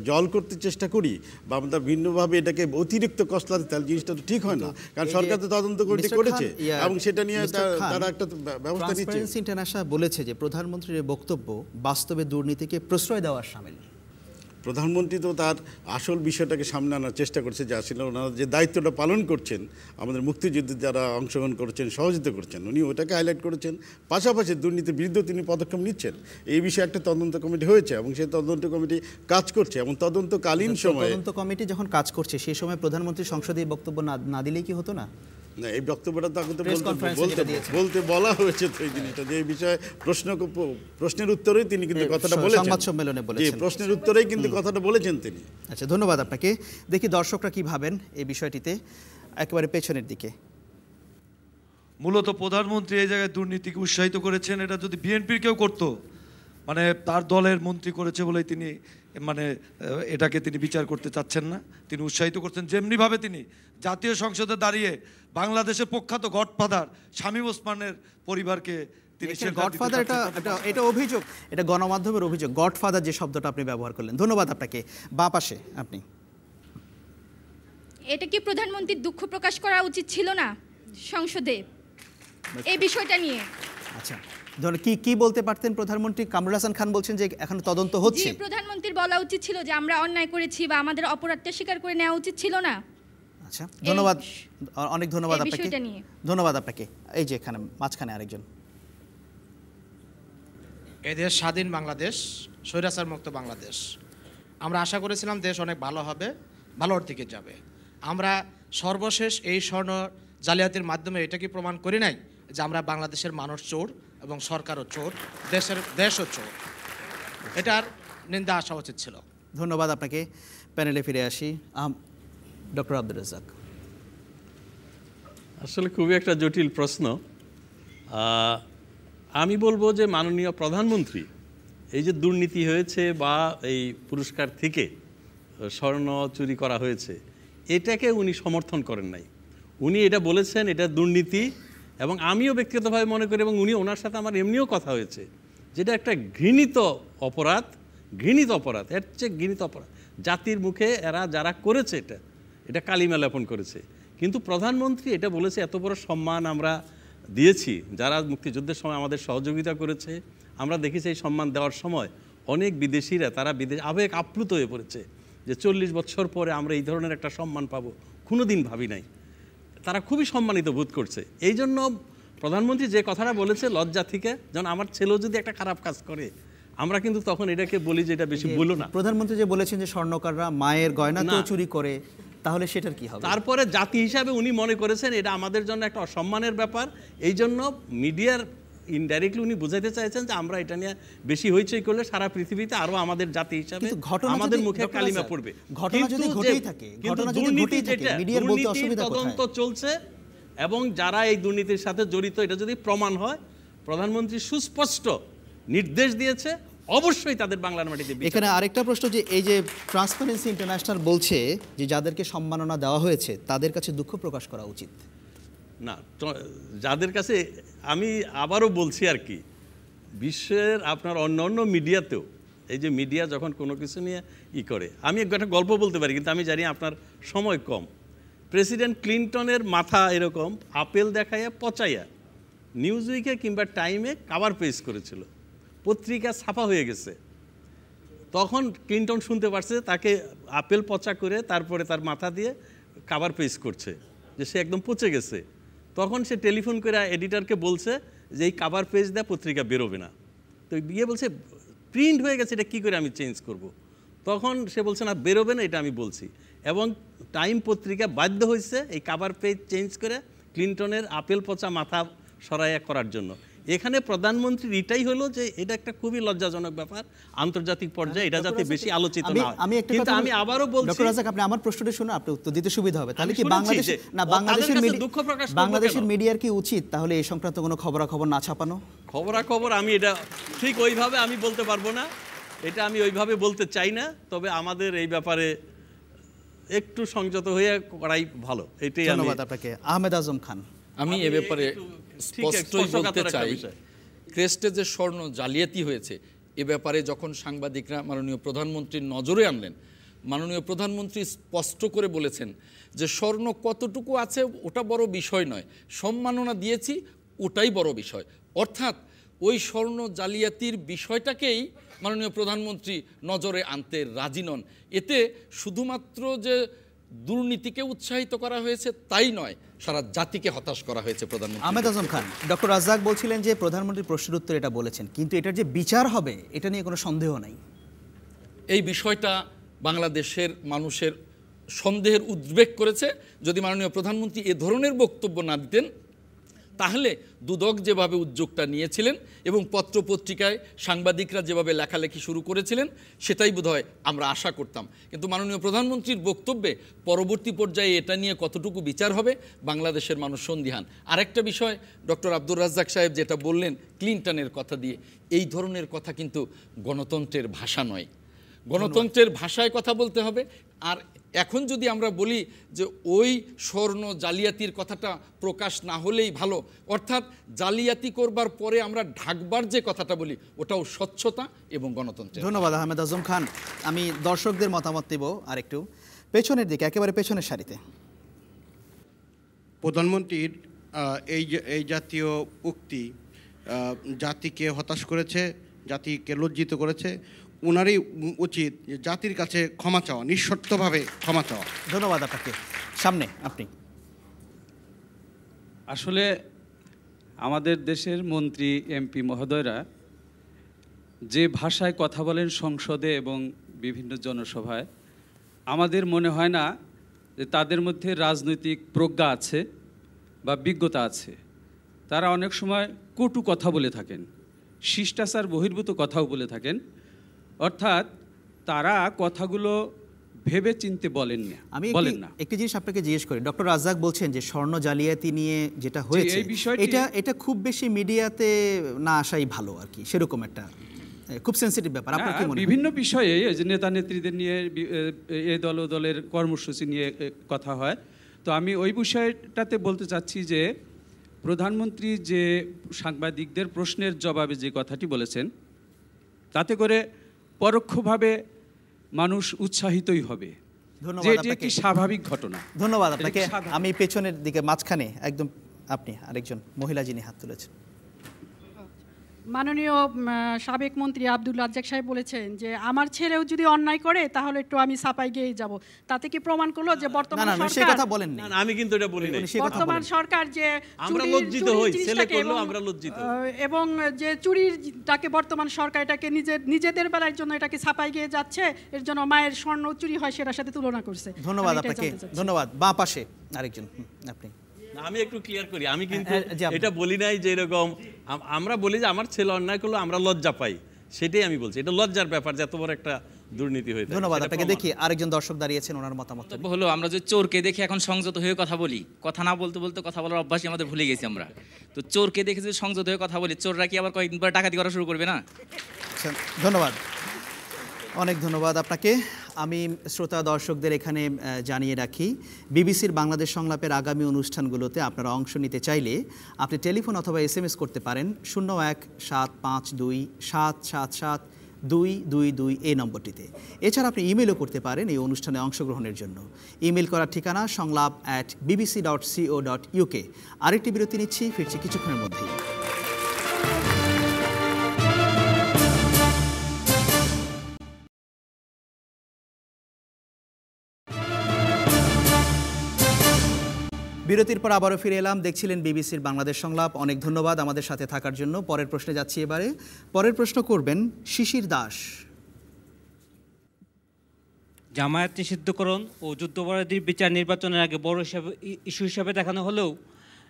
জল করতে চেষ্টা করি বা আমরা ভিন্নভাবে এটাকে অতিরিক্ত কষ্টলাতে, তাহলে জিনিসটা তো ঠিক হয় না। কারণ সরকার তো তদন্ত করেছে এবং সেটা নিয়ে তারা একটা ব্যবস্থা নিচ্ছে। ট্রান্সপারেন্সি ইন্টারন্যাশনাল বলেছে যে প্রধানমন্ত্রীর বক্তব্য বাস্তবে দুর্নীতিকে প্রশ্রয় দেওয়ার শামিল। প্রধানমন্ত্রী তো তার আসল বিষয়টাকে সামনে আনার চেষ্টা করছে, যে আসলে ওনারা যে দায়িত্বটা পালন করছেন, আমাদের মুক্তিযুদ্ধে যারা অংশগ্রহণ করেছেন, সহযোগিতা করছেন, উনি ওটাকে হাইলাইট করেছেন। পাশাপাশি দুর্নীতির বিরুদ্ধে তিনি পদক্ষেপ নিচ্ছেন। এই বিষয়ে একটা তদন্ত কমিটি হয়েছে এবং সেই তদন্ত কমিটি কাজ করছে এবং তদন্তকালীন সময়ে তদন্ত কমিটি যখন কাজ করছে সেই সময় প্রধানমন্ত্রী সংসদে বক্তব্য না দিলেই কি হতো না? না, এই বক্তব্যটা তো বলতে বলা হয়েছে তো এই জিনিসটা, যে এই বিষয়ে প্রশ্নের উত্তরেই তিনি কিন্তু কথাটা বলেছেন, সংবাদ সম্মেলনে বলেছেন। প্রশ্নের উত্তরেই কিন্তু কথাটা বলেছেন তিনি। আচ্ছা, ধন্যবাদ আপনাকে। দেখি দর্শকরা কি ভাবেন এই বিষয়টিতে। একেবারে পেছনের দিকে। মূলত প্রধানমন্ত্রী এই জায়গায় দুর্নীতিকে উৎসাহিত করেছেন। এটা যদি বিএনপির কেউ করতো, মানে তার দলের মন্ত্রী করেছে বলেই তিনি মানে এটাকে তিনি বিচার করতে চাচ্ছেন না, তিনি উৎসাহিত করছেন। যেমনিভাবে তিনি জাতীয় সংসদে দাঁড়িয়ে বাংলাদেশের প্রখ্যাত গডফাদার শামীম ওসমানের পরিবারকে তিনি গডফাদার, এটা অভিযোগ, এটা গণমাধ্যমের অভিযোগ, গডফাদার যে শব্দটা আপনি ব্যবহার করলেন। ধন্যবাদ আপনাকে। বাঁ পাশে আপনি। এটা কি প্রধানমন্ত্রীর দুঃখ প্রকাশ করা উচিত ছিল না সংসদে এই বিষয়টা নিয়ে? আচ্ছা, কি বলতে পারতেন প্রধানমন্ত্রী? কামরুল হাসান খান বলছেন যে এখন তদন্ত হচ্ছে। প্রধানমন্ত্রীর বলা উচিত ছিল যে আমরা অন্যায় করেছি বা আমাদের অপরাধটা স্বীকার করে নেওয়া উচিত ছিল না। আচ্ছা, ধন্যবাদ, অনেক ধন্যবাদ আপনাকে। ধন্যবাদ আপনাকে। এই যে এখানে মাঝখানে আরেকজন। এদেশ স্বাধীন বাংলাদেশ, স্বৈরাচার মুক্ত বাংলাদেশ। আমরা আশা করেছিলাম দেশ অনেক ভালো হবে, ভালোর দিকে যাবে। আমরা সর্বশেষ এই স্বর্ণ জালিয়াতির মাধ্যমে এটা কি প্রমাণ করি নাই যে আমরা বাংলাদেশের মানুষ চোর এবং সরকারও চোর, দেশও চোর? এটার নিন্দা আসা উচিত ছিল। ধন্যবাদ আপনাকে। প্যানেলে ফিরে আসি, ডক্টর আব্দুর রাজ্জাক। আসলে খুবই একটা জটিল প্রশ্ন। আমি বলবো যে মাননীয় প্রধানমন্ত্রী এই যে দুর্নীতি হয়েছে বা এই পুরস্কার থেকে স্বর্ণ চুরি করা হয়েছে, এটাকে উনি সমর্থন করেন নাই। উনি এটা বলেছেন এটা দুর্নীতি, এবং আমিও ব্যক্তিগতভাবে মনে করি, এবং উনি ওনার সাথে আমার এমনিও কথা হয়েছে, যেটা একটা ঘৃণিত অপরাধ, এর চেয়ে ঘৃণিত অপরাধ। জাতির মুখে এরা যারা করেছে এটা কালিমা লেপন করেছে। কিন্তু প্রধানমন্ত্রী এটা বলেছে, এত বড় সম্মান আমরা দিয়েছি যারা মুক্তিযুদ্ধের সময় আমাদের সহযোগিতা করেছে। আমরা দেখেছি এই সম্মান দেওয়ার সময় অনেক বিদেশিরা তারা আবেগ আপ্লুত হয়ে পড়েছে যে 40 বছর পরে আমরা এই ধরনের একটা সম্মান পাবো, কোনোদিন ভাবি নাই। তারা খুবই সম্মানিত বোধ করছে। এই জন্য প্রধানমন্ত্রী যে কথাটা বলেছে লজ্জা থেকে, যেমন আমার ছেলেও যদি একটা খারাপ কাজ করে আমরা কিন্তু তখন এটাকে বলি যে এটা বেশি বলো না। প্রধানমন্ত্রী যে বলেছেন যে স্বর্ণকাররা মায়ের গয়না তো চুরি করে, তাহলে সেটার কি হবে? তারপরে জাতি হিসাবে উনি মনে করেছেন এটা আমাদের জন্য একটা অসম্মানের ব্যাপার। এই জন্য মিডিয়ার ইনডাইরেক্টলি উনি বুঝাইতে চাইছেন যে আমরা এটা নিয়ে বেশি হইচই করলে সারা পৃথিবীতে আরো আমাদের জাতি হিসাবে আমাদের মুখে কালিমা পড়বে। তদন্ত চলছে এবং যারা এই দুর্নীতির সাথে জড়িত এটা যদি প্রমাণ হয়, প্রধানমন্ত্রী সুস্পষ্ট নির্দেশ দিয়েছে, অবশ্যই তাদের বাংলার মাটিতে। এখানে আরেকটা প্রশ্ন, যে এই যে ট্রান্সপারেন্সি ইন্টারন্যাশনাল বলছে যে যাদেরকে সম্মাননা দেওয়া হয়েছে তাদের কাছে দুঃখ প্রকাশ করা উচিত না, যাদের কাছে আমি আবারও বলছি আর কি, বিশ্বের আপনার অন্য মিডিয়াতেও এই যে মিডিয়া যখন কোনো কিছু নিয়ে করে, আমি একটা গল্প বলতে পারি কিন্তু আমি জানি আপনার সময় কম। প্রেসিডেন্ট ক্লিনটনের মাথা এরকম আপেল দেখাইয়া পচাইয়া নিউজ উইকে কিংবা টাইমে কভার পেজ করেছিল, পত্রিকা ছাপা হয়ে গেছে। তখন ক্লিনটন শুনতে পারছে তাকে আপেল পচা করে তারপরে তার মাথা দিয়ে কভার পেজ করছে, যে সে একদম পচে গেছে। তখন সে টেলিফোন করে এডিটরকে বলছে যে এই কভার পেজ দেওয়া পত্রিকা বেরোবে না। তো বলছে প্রিন্ট হয়ে গেছে, এটা কী করে আমি চেঞ্জ করব। তখন সে বলছে না, বেরোবে না, এটা আমি বলছি। এবং টাইম পত্রিকা বাধ্য হয়েছে এই কভার পেজ চেঞ্জ করে ক্লিনটনের আপেল পচা মাথা সরাইয়া করার জন্য। এখানে প্রধানমন্ত্রীর এটাই হলো যে এটা একটা খুবই লজ্জাজনক ব্যাপার আন্তর্জাতিক পর্যায়ে, এটা যাতে বেশি আলোচিত না হয়। কিন্তু আমি আবারও বলছি, ডক্টর রাজ্জাক, আপনি আমার প্রশ্নটা শুনে আপনি উত্তর দিতে সুবিধা হবে। তাহলে কি বাংলাদেশের মিডিয়ার কি উচিত তাহলে এই সংক্রান্ত কোনো খবরাখবর না ছাপানো? খবরাখবর আমি এটা ঠিক ওইভাবে আমি বলতে পারবো না, এটা আমি ওইভাবে বলতে চাই না। তবে আমাদের এই ব্যাপারে একটু সংযত হয়ে করাই ভালো। এটাই। ধন্যবাদ আপনাকে। আহমেদ আজম খান। আমি এ ব্যাপারে স্পষ্টই বলতে চাই, ক্রেস্টে যে স্বর্ণ জালিয়াতি হয়েছে এ ব্যাপারে যখন সাংবাদিকরা মাননীয় প্রধানমন্ত্রীর নজরে আনলেন, মাননীয় প্রধানমন্ত্রী স্পষ্ট করে বলেছেন যে স্বর্ণ কতটুকু আছে ওটা বড় বিষয় নয়, সম্মাননা দিয়েছি ওটাই বড় বিষয়। অর্থাৎ ওই স্বর্ণ জালিয়াতির বিষয়টাকেই মাননীয় প্রধানমন্ত্রী নজরে আনতে রাজি নন। এতে শুধুমাত্র যে দুর্নীতিকে উৎসাহিত করা হয়েছে তাই নয়, সারা জাতিকে হতাশ করা হয়েছে প্রধানমন্ত্রী। আহমেদ আজম খান, ডক্টর রাজ্জাক বলছিলেন যে প্রধানমন্ত্রী প্রশ্নের উত্তরে এটা বলেছেন, কিন্তু এটার যে বিচার হবে এটা নিয়ে কোনো সন্দেহ নাই। এই বিষয়টা বাংলাদেশের মানুষের সন্দেহের উদ্বেগ করেছে। যদি মাননীয় প্রধানমন্ত্রী এ ধরনের বক্তব্য না দিতেন তাহলে দুদক যেভাবে উদ্যোগটা নিয়েছিলেন এবং পত্রপত্রিকায় সাংবাদিকরা যেভাবে লেখালেখি শুরু করেছিলেন সেটাই বোধহয় আমরা আশা করতাম। কিন্তু মাননীয় প্রধানমন্ত্রীর বক্তব্যে পরবর্তী পর্যায়ে এটা নিয়ে কতটুকু বিচার হবে বাংলাদেশের মানুষ সন্দিহান। আরেকটা বিষয়, ডক্টর আব্দুর রাজ্জাক সাহেব যেটা বললেন ক্লিনটনের কথা দিয়ে, এই ধরনের কথা কিন্তু গণতন্ত্রের ভাষা নয়। গণতন্ত্রের ভাষায় কথা বলতে হবে। আর এখন যদি আমরা বলি যে ওই স্বর্ণ জালিয়াতির কথাটা প্রকাশ না হলেই ভালো, অর্থাৎ জালিয়াতি করবার পরে আমরা ঢাকবার যে কথাটা বলি ওটাও স্বচ্ছতা এবং গণতন্ত্র। ধন্যবাদ আহমেদ আজম খান। আমি দর্শকদের মতামত দেব আরেকটু পেছনের দিকে, একেবারে পেছনের সারিতে। প্রধানমন্ত্রীর এই জাতীয় উক্তি জাতিকে হতাশ করেছে, জাতিকে লজ্জিত করেছে। ওনারই উচিত জাতির কাছে ক্ষমা চাওয়া, নিঃশর্তভাবে ক্ষমা চাওয়া। ধন্যবাদ আপনাকে। সামনে আপনি। আসলে আমাদের দেশের মন্ত্রী এমপি মহোদয়রা যে ভাষায় কথা বলেন সংসদে এবং বিভিন্ন জনসভায়, আমাদের মনে হয় না যে তাদের মধ্যে রাজনৈতিক প্রজ্ঞা আছে বা বিজ্ঞতা আছে। তারা অনেক সময় কটু কথা বলে থাকেন, শিষ্টাচার বহির্ভূত কথাও বলে থাকেন, অর্থাৎ তারা কথাগুলো ভেবে চিনতে বলেন না, আমি বলেন না। একটি জিনিস আপনাকে জিজ্ঞেস করি, ডক্টর রাজ্জাক বলছেন যে স্বর্ণ জালিয়াতি নিয়ে যেটা হয়েছে এটা খুব বেশি মিডিয়াতে না আসাই ভালো আর কি, সেরকম একটা খুব সেন্সিটিভ ব্যাপার। আপনার কি মনে হয়? বিভিন্ন বিষয়ে যে নেতা নেত্রীদের নিয়ে এই দল ও দলের কর্মসূচি নিয়ে কথা হয়, তো আমি ওই বিষয়টাতে বলতে চাচ্ছি যে প্রধানমন্ত্রী যে সাংবাদিকদের প্রশ্নের জবাবে যে কথাটি বলেছেন, তাতে করে পরোক্ষভাবে মানুষ উৎসাহিতই হবে যে এটি একটি স্বাভাবিক ঘটনা। ধন্যবাদ আপনাকে। আমি পেছনের দিকে মাঝখানে একদম, আপনি আরেকজন মহিলা যিনি হাত তুলেছেন। মাননীয় সাবেক মন্ত্রী আব্দুল রাজ্জাক সাহেব বলেছেন যে আমার ছেলেও যদি অন্যায় করে তাহলে একটু আমি ছাপাই গিয়ে যাব। তাতে কি প্রমাণ করলো যে বর্তমান সরকার কথা বলেন না, আমি কিন্তু এটা বলি না। বর্তমান সরকার যে আমরা লজ্জিত হই, ছেলে করলেও আমরা লজ্জিত, এবং যে চুরিটাকে বর্তমান সরকার এটাকে নিজেদের বেলার জন্য এটাকে ছাপাই গিয়ে যাচ্ছে, এর জন্য মায়ের স্বর্ণ চুরি হয় সেটার সাথে তুলনা করছে। ধন্যবাদ আপনাকে। ধন্যবাদ। বাঁ পাশে আরেকজন, আপনি। আমি একটু ক্লিয়ার করি, আমি কিন্তু এটা বলি নাই যে এরকম, আমরা বলি যে আমার ছেলে অন্যায় করলো আমরা লজ্জা পাই, সেটাই আমি বলছি। এটা লজ্জার ব্যাপার যে এত বড় একটা দুর্নীতি হয়েছে। ধন্যবাদ আপনাকে। দেখি আরেকজন দর্শক দাঁড়িয়েছেন, ওনার মতামত হলো আমরা যে চোরকে দেখে এখন সংযত হয়ে কথা বলি, কথা না বলতে বলতে কথা বলার অভ্যাসই আমাদের ভুলে গেছি আমরা। তো চোরকে দেখে যে সংযত হয়ে কথা বলি, চোররা কি আবার কয়েকদিন পরে ডাকাতি করা শুরু করবে না? ধন্যবাদ, অনেক ধন্যবাদ আপনাকে। আমি শ্রোতা দর্শকদের এখানে জানিয়ে রাখি, বিবিসির বাংলাদেশ সংলাপের আগামী অনুষ্ঠানগুলোতে আপনারা অংশ নিতে চাইলে আপনি টেলিফোন অথবা SMS করতে পারেন 01-752-777-222 এই নম্বরটিতে। এছাড়া আপনি ইমেলও করতে পারেন এই অনুষ্ঠানে অংশগ্রহণের জন্য। ইমেল করার ঠিকানা সংলাপ@bbc.co.uk। আরেকটি বিরতি নিচ্ছি, ফিরছি কিছুক্ষণের মধ্যেই। বিরতির পর আবারও ফিরে এলাম, দেখছিলেন বিবিসির বাংলাদেশ সংলাপ। অনেক ধন্যবাদ আমাদের সাথে থাকার জন্য। পরের প্রশ্নে যাচ্ছি এবারে। পরের প্রশ্ন করবেন শিশির দাস। জামায়াত নিষিদ্ধকরণ ও যুদ্ধাপরাধীর বিচার নির্বাচনের আগে বড় ইস্যু হিসাবে দেখানো হলেও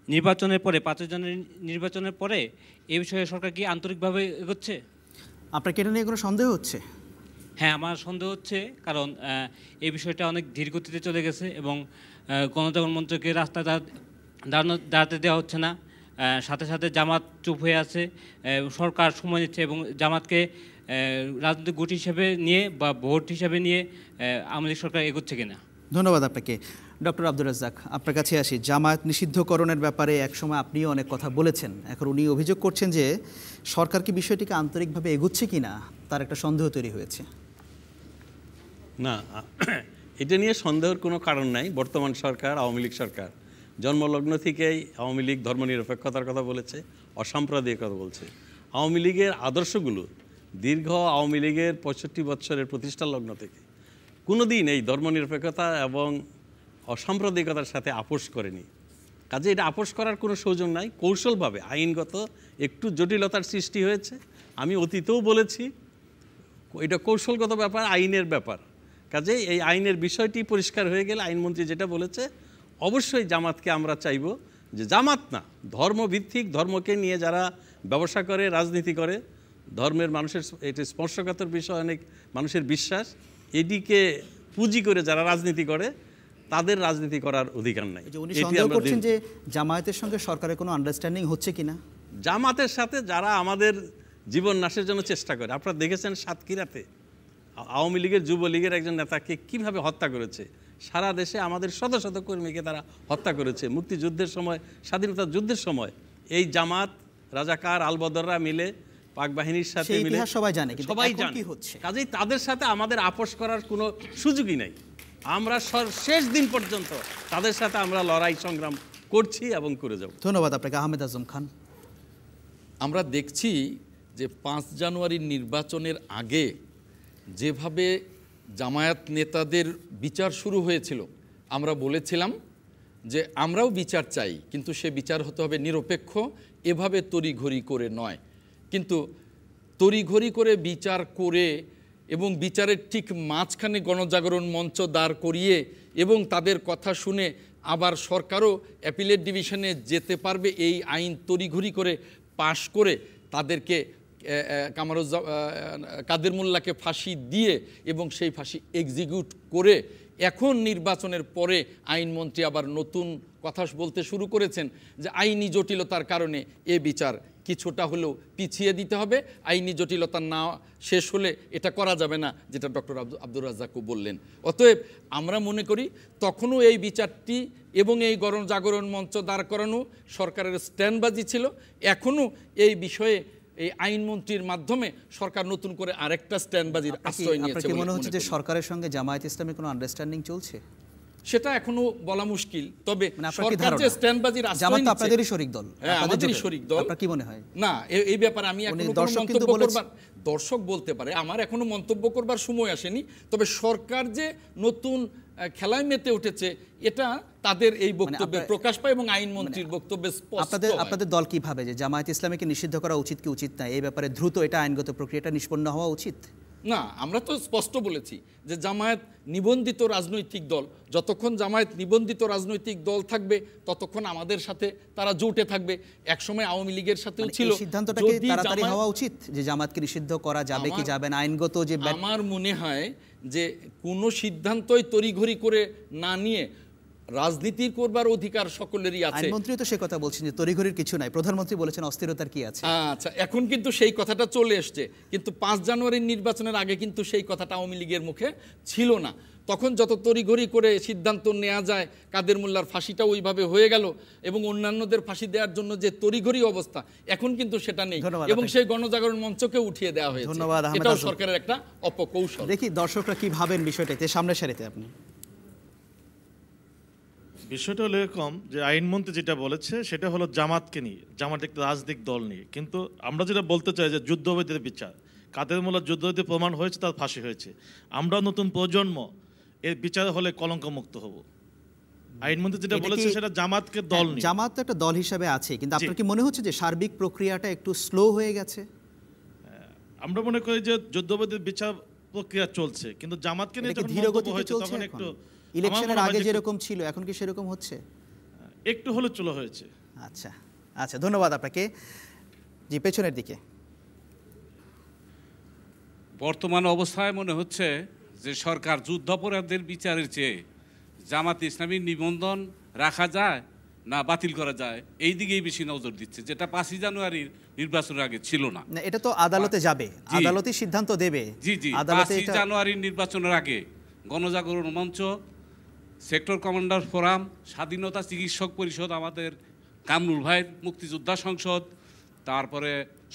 নির্বাচনের পরে 5 জনের নির্বাচনের পরে এই বিষয়ে সরকার কি আন্তরিকভাবে এগোচ্ছে? আপনার কি এটা নিয়ে কোনো সন্দেহ হচ্ছে? হ্যাঁ, আমার সন্দেহ হচ্ছে, কারণ এই বিষয়টা অনেক ধীর গতিতে চলে গেছে এবং গণজাগরণ মঞ্চকে রাস্তা দাঁড়াতে দেওয়া হচ্ছে না। সাথে সাথে জামাত চুপ হয়ে আছে, সরকার সময় নিচ্ছে এবং জামাতকে রাজনৈতিক গুট হিসেবে নিয়ে বা ভোট হিসেবে নিয়ে আমাদের সরকার এগোচ্ছে কিনা। ধন্যবাদ আপনাকে। ডক্টর আব্দুর রাজ্জাক, আপনার কাছে আসি। জামায়াত নিষিদ্ধকরণের ব্যাপারে একসময় আপনিও অনেক কথা বলেছেন, এখন উনি অভিযোগ করছেন যে সরকার কি বিষয়টিকে আন্তরিকভাবে এগোচ্ছে কিনা তার একটা সন্দেহ তৈরি হয়েছে। না, এটা নিয়ে সন্দেহের কোনো কারণ নাই। বর্তমান সরকার, আওয়ামী লীগ সরকার, জন্মলগ্ন থেকেই আওয়ামী লীগ ধর্মনিরপেক্ষতার কথা বলেছে, অসাম্প্রদায়িকতা বলছে। আওয়ামী লীগের আদর্শগুলো দীর্ঘ আওয়ামী লীগের 65 বৎসরের প্রতিষ্ঠা লগ্ন থেকে কোনোদিন এই ধর্মনিরপেক্ষতা এবং অসাম্প্রদায়িকতার সাথে আপোষ করেনি। কাজে এটা আপোষ করার কোনো সুযোগ নাই। কৌশলভাবে আইনগত একটু জটিলতার সৃষ্টি হয়েছে, আমি অতীতেও বলেছি, এটা কৌশলগত ব্যাপার, আইনের ব্যাপার। কাজে এই আইনের বিষয়টি পরিষ্কার হয়ে গেলে আইনমন্ত্রী যেটা বলেছে, অবশ্যই জামাতকে আমরা চাইব যে জামাত না, ধর্মভিত্তিক, ধর্মকে নিয়ে যারা ব্যবসা করে, রাজনীতি করে, ধর্মের মানুষের এটা স্পর্শকাতর বিষয়, অনেক মানুষের বিশ্বাস, এটিকে পুঁজি করে যারা রাজনীতি করে তাদের রাজনীতি করার অধিকার নাই। উনি সন্দেহ করছেন যে জামায়াতের সঙ্গে সরকারের কোনো আন্ডারস্ট্যান্ডিং হচ্ছে কিনা। জামাতের সাথে যারা আমাদের জীবন নাশের জন্য চেষ্টা করে, আপনারা দেখেছেন সাতক্ষীরাতে আওয়ামী লীগের, যুবলীগের একজন নেতাকে কিভাবে হত্যা করেছে। সারা দেশে আমাদের শত শত কর্মীকে তারা হত্যা করেছে। মুক্তিযুদ্ধের সময়, স্বাধীনতা যুদ্ধের সময় এই জামাত, রাজাকার, আলবদররা মিলে পাক বাহিনীর সাথে মিলে সবাই জানে। কাজেই তাদের সাথে আমাদের আপোষ করার কোনো সুযোগই নাই। আমরা শেষ দিন পর্যন্ত তাদের সাথে আমরা লড়াই সংগ্রাম করছি এবং করে যাব। ধন্যবাদ আপনাকে। আহমেদ আজম খান, আমরা দেখছি যে 5 জানুয়ারির নির্বাচনের আগে যেভাবে জামায়াত নেতাদের বিচার শুরু হয়েছিল, আমরা বলেছিলাম যে আমরাও বিচার চাই, কিন্তু সে বিচার হতে হবে নিরপেক্ষ, এভাবে তড়িঘড়ি করে নয়। কিন্তু তড়িঘড়ি করে বিচার করে এবং বিচারের ঠিক মাঝখানে গণজাগরণ মঞ্চ দাঁড় করিয়ে এবং তাদের কথা শুনে আবার সরকারও অ্যাপিলেট ডিভিশনে যেতে পারবে এই আইন তড়িঘড়ি করে পাশ করে তাদেরকে কাদের মোল্লাকে ফাঁসি দিয়ে এবং সেই ফাঁসি এক্সিকিউট করে এখন নির্বাচনের পরে আইনমন্ত্রী আবার নতুন কথা বলতে শুরু করেছেন যে আইনি জটিলতার কারণে এ বিচার কিছুটা হলেও পিছিয়ে দিতে হবে, আইনি জটিলতা না শেষ হলে এটা করা যাবে না, যেটা ডক্টর আব্দুর রাজ্জাকও বললেন। অতএব আমরা মনে করি তখনও এই বিচারটি এবং এই গণজাগরণ মঞ্চ দাঁড় করানো সরকারের স্ট্যান্ডবাজি ছিল, এখনও এই বিষয়ে এই আইনমন্ত্রীর মাধ্যমে সরকার নতুন করে আরেকটা স্ট্যান্ডবাজির আশ্রয় নিয়েছে। মনে হচ্ছে যে সরকারের সঙ্গে জামায়াত ইসলামের কোনো আন্ডারস্ট্যান্ডিং চলছে? সেটা এখনো বলা মুশকিল, তবে সরকার যে স্ট্যান্ডবাজির আশ্রয় নিচ্ছে, জামাত আপনাদেরই শরিক দল, হ্যাঁ আমাদেরই শরিক দল। আপনার কি মনে হয়? না, এই ব্যাপারে আমি এখনো মন্তব্য করবার, দর্শক বলতে পারে, আমার এখনো মন্তব্য করবার সময় আসেনি। তবে সরকার যে নতুন খেলায় মেতে উঠেছে এটা তাদের এই বক্তব্যে প্রকাশ পায় এবং আইনমন্ত্রীর বক্তব্যে স্পষ্ট। আপনাদের দল কি ভাবে যে জামায়াত ইসলামীকে নিষিদ্ধ করা উচিত কি উচিত না, এই ব্যাপারে দ্রুত এটা আইনগত প্রক্রিয়াটা নিষ্পন্ন হওয়া উচিত? না, আমরা তো স্পষ্ট বলেছি যে জামায়াত নিবন্ধিত রাজনৈতিক দল, যতক্ষণ জামায়াত নিবন্ধিত রাজনৈতিক দল থাকবে ততক্ষণ আমাদের সাথে তারা জোটে থাকবে। একসময় আওয়ামী লীগের সাথেও ছিল। সিদ্ধান্তটা কি তাড়াতাড়ি হওয়া উচিত যে জামায়াতকে নিষিদ্ধ করা যাবে কি যাবে না আইনগত? যে আমার মনে হয় যে কোনো সিদ্ধান্তই তড়িঘড়ি করে না নিয়ে রাজনীতি করবার অধিকার সকলেরই আছে। আইনমন্ত্রী তো সে কথা বলছেন যে তড়িঘড়ির কিছু নাই, প্রধানমন্ত্রী বলেছেন অস্থিরতার কি আছে। আচ্ছা, এখন কিন্তু সেই কথাটা চলে এসছে, কিন্তু 5 জানুয়ারির নির্বাচনের আগে কিন্তু সেই কথাটা আওয়ামী লীগের মুখে ছিল না। তখন যত তড়িঘড়ি করে সিদ্ধান্ত নেওয়া যায়, কাদের মোল্লার ফাঁসিটা ওইভাবে হয়ে গেল এবং অন্যান্যদের ফাঁসি দেওয়ার জন্য যে তড়িঘড়ি অবস্থা, এখন কিন্তু সেটা নেই এবং সেই গণজাগরণ মঞ্চকে উঠিয়ে দেওয়া হয়েছে। ধন্যবাদ। এটাও সরকারের একটা অপকৌশল। দেখি দর্শকরা কি ভাবেন বিষয়টাতে, সামনের সারিতে আপনি। বিষয়টা হলো এরকম যে আইনমন্ত্রী যেটা বলেছে সেটা হলো জামাতকে নিয়ে, জামাত একটা রাজনৈতিক দল নিয়ে। কিন্তু আমরা যেটা বলতে চাই যে যুদ্ধবিদের বিচার, কাদের মোল্লার যুদ্ধবিধি প্রমাণ হয়েছে, তার ফাঁসি হয়েছে। আমরা নতুন প্রজন্ম এর বিচার হলে কলঙ্ক মুক্ত হব। আইনমন্ত্রী যেটা বলেছে সেটা জামাতকে দল নিয়ে, জামাত তো একটা দল হিসেবে আছে, কিন্তু আপনার কি মনে হচ্ছে যে সার্বিক প্রক্রিয়াটা একটু স্লো হয়ে গেছে? আমরা মনে করি যে যুদ্ধবিদের বিচার প্রক্রিয়া চলছে, কিন্তু জামাতকে নিয়ে যখন ধীরগতিতে হয়েছে চলছে তখন একটু ইলেকশনের আগে যেরকম ছিল এখন কি সেরকম হচ্ছে? একটু হলে চলে হয়েছে। আচ্ছা আচ্ছা, ধন্যবাদ আপনাকে। জি, পেছনের দিকে। বর্তমান অবস্থায় মনে হচ্ছে যে সরকার যুদ্ধাপরাধের বিচারের চেয়ে জামাত ইসলামীর নিবন্ধন রাখা যায় না বাতিল করা যায় এই দিকেই বেশি নজর দিচ্ছে, যেটা 5 জানুয়ারির নির্বাচনের আগে ছিল না। এটা তো আদালতে যাবে, আদালতই সিদ্ধান্ত দেবে। জি জি, 5 জানুয়ারির নির্বাচনের আগে গণজাগরণ মঞ্চ, সেক্টর কমান্ডার ফোরাম, স্বাধীনতা চিকিৎসক পরিষদ, আমাদের কামরুল ভাইয়ের মুক্তিযোদ্ধা সংসদ, তারপরে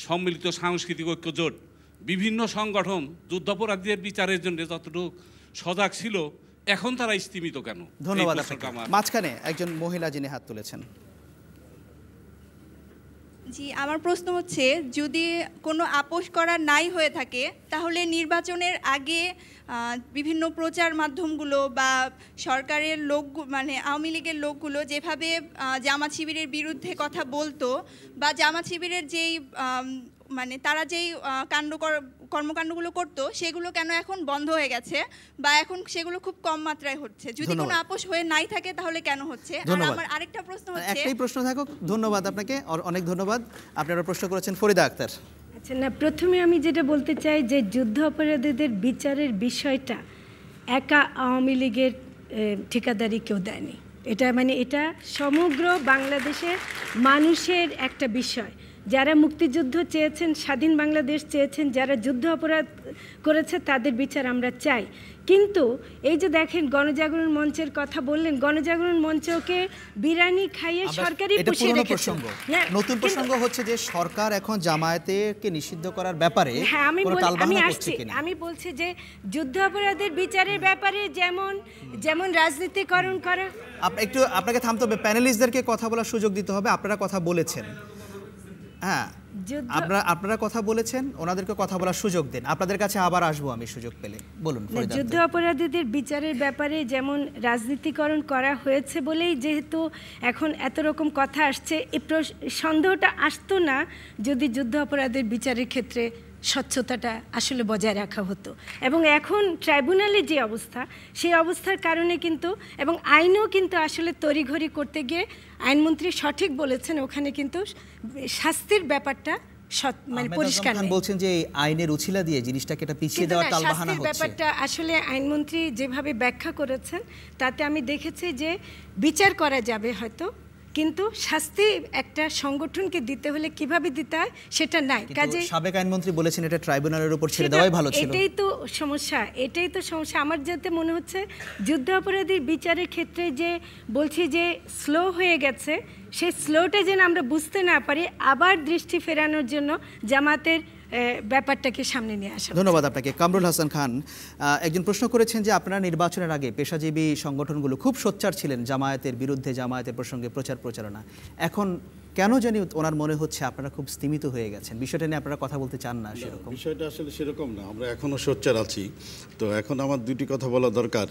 সম্মিলিত সাংস্কৃতিক ঐক্য জোট, বিভিন্ন সংগঠন যুদ্ধাপরাধীদের বিচারের জন্য যতটুকু সজাগ ছিল, এখন তারা স্থিমিত কেন? ধন্যবাদ। মাঝখানে একজন মহিলা যিনি হাত তুলেছেন। জি, আমার প্রশ্ন হচ্ছে, যদি কোনো আপোষ করা নাই হয়ে থাকে তাহলে নির্বাচনের আগে বিভিন্ন প্রচার মাধ্যমগুলো বা সরকারের লোক, মানে আওয়ামী লীগের লোকগুলো যেভাবে জামাত শিবিরের বিরুদ্ধে কথা বলতো বা জামাত শিবিরের যেই মানে তারা যেই কর্মকাণ্ডগুলো করতো সেগুলো কেন এখন বন্ধ হয়ে গেছে বা এখন সেগুলো খুব কম মাত্রায় হচ্ছে? যদি কোনো আপোষ হয়ে নাই থাকে তাহলে কেন হচ্ছে? আর আমার আরেকটা প্রশ্ন হচ্ছে, একটাই প্রশ্ন থাকুক। ধন্যবাদ আপনাকে, অনেক ধন্যবাদ। আপনারা প্রশ্ন করেছেন ফরিদা আক্তার। আচ্ছা, না, প্রথমে আমি যেটা বলতে চাই যে যুদ্ধ অপরাধীদের বিচারের বিষয়টা একা আওয়ামী লীগের ঠিকাদারি কেউ দেয়নি। এটা মানে এটা সমগ্র বাংলাদেশের মানুষের একটা বিষয়। যারা মুক্তিযুদ্ধ চেয়েছেন, স্বাধীন বাংলাদেশ চেয়েছেন, যারা যুদ্ধ অপরাধ করেছে তাদের বিচার আমরা চাই। কিন্তু এই যে দেখেন গণজাগরণ মঞ্চের কথা বললেন, গণজাগরণ মঞ্চকে বিরিয়ানি খাইয়ে সরকারি পুষিয়ে রেখেছে। নতুন প্রসঙ্গ হচ্ছে যে সরকার এখন জামায়াতকে নিষিদ্ধ করার ব্যাপারে হ্যাঁ আমি বলছি যে যুদ্ধ অপরাধের বিচারের ব্যাপারে যেমন রাজনীতিকরণ করা। একটু আপনাকে থামতে হবে, প্যানেলিস্টদেরকে কথা বলার সুযোগ দিতে হবে। আপনারা কথা বলেছেন, হ্যাঁ আপনারা কথা বলেছেন, ওনাদেরকে কথা বলার সুযোগ দেন। আপনাদের কাছে আবার আসবো আমি সুযোগ পেলে। বলুন। যুদ্ধ অপরাধীদের বিচারের ব্যাপারে যেমন রাজনীতিকরণ করা হয়েছে বলেই যেহেতু এখন এত রকম কথা আসছে, এই সন্দেহটা আসতো না যদি যুদ্ধ অপরাধের বিচারের ক্ষেত্রে স্বচ্ছতাটা আসলে বজায় রাখা হতো। এবং এখন ট্রাইব্যুনালের যে অবস্থা, সেই অবস্থার কারণে কিন্তু, এবং আইনও কিন্তু আসলে তড়িঘড়ি করতে গিয়ে আইনমন্ত্রী সঠিক বলেছেন, ওখানে কিন্তু শাস্তির ব্যাপারটা মানে পরিষ্কার বলছেন যে আইনের উছিলা দিয়ে জিনিসটাকে এটা পিছিয়ে দেওয়ার টালবাহানা হচ্ছে। ব্যাপারটা আসলে আইনমন্ত্রী যেভাবে ব্যাখ্যা করেছেন তাতে আমি দেখেছি যে বিচার করা যাবে হয়তো, কিন্তু শাস্তি একটা সংগঠনকে দিতে হলে কিভাবে দিতে হয় সেটা নাই। কাজে সাবেক আইনমন্ত্রী বলেছেন এটা ট্রাইব্যুনালের উপর ছেড়ে দেওয়াই ভালো ছিল। এটাই তো সমস্যা। আমার যাতে মনে হচ্ছে যুদ্ধ অপরাধীর বিচারের ক্ষেত্রে যে বলছি যে স্লো হয়ে গেছে, সেই স্লোটা যেন আমরা বুঝতে না পারি, আবার দৃষ্টি ফেরানোর জন্য জামাতের ব্যাপারটাকে সামনে নিয়ে আসা। ধন্যবাদ আপনাকে। কামরুল হাসান খান একজন প্রশ্ন করেছেন যে আপনারা নির্বাচনের আগে পেশাজীবী সংগঠনগুলো খুব সোচ্চার ছিলেন জামায়াতের বিরুদ্ধে, জামায়াতের প্রসঙ্গে প্রচারণা। এখন কেন জানি ওনার মনে হচ্ছে আপনারা খুব স্তিমিত হয়ে গেছেন, বিষয়টা নিয়ে আপনারা কথা বলতে চান না? সেরকম বিষয়টা আসলে সেরকম না, আমরা এখনও সোচ্চার আছি। তো এখন আমার দুটি কথা বলা দরকার,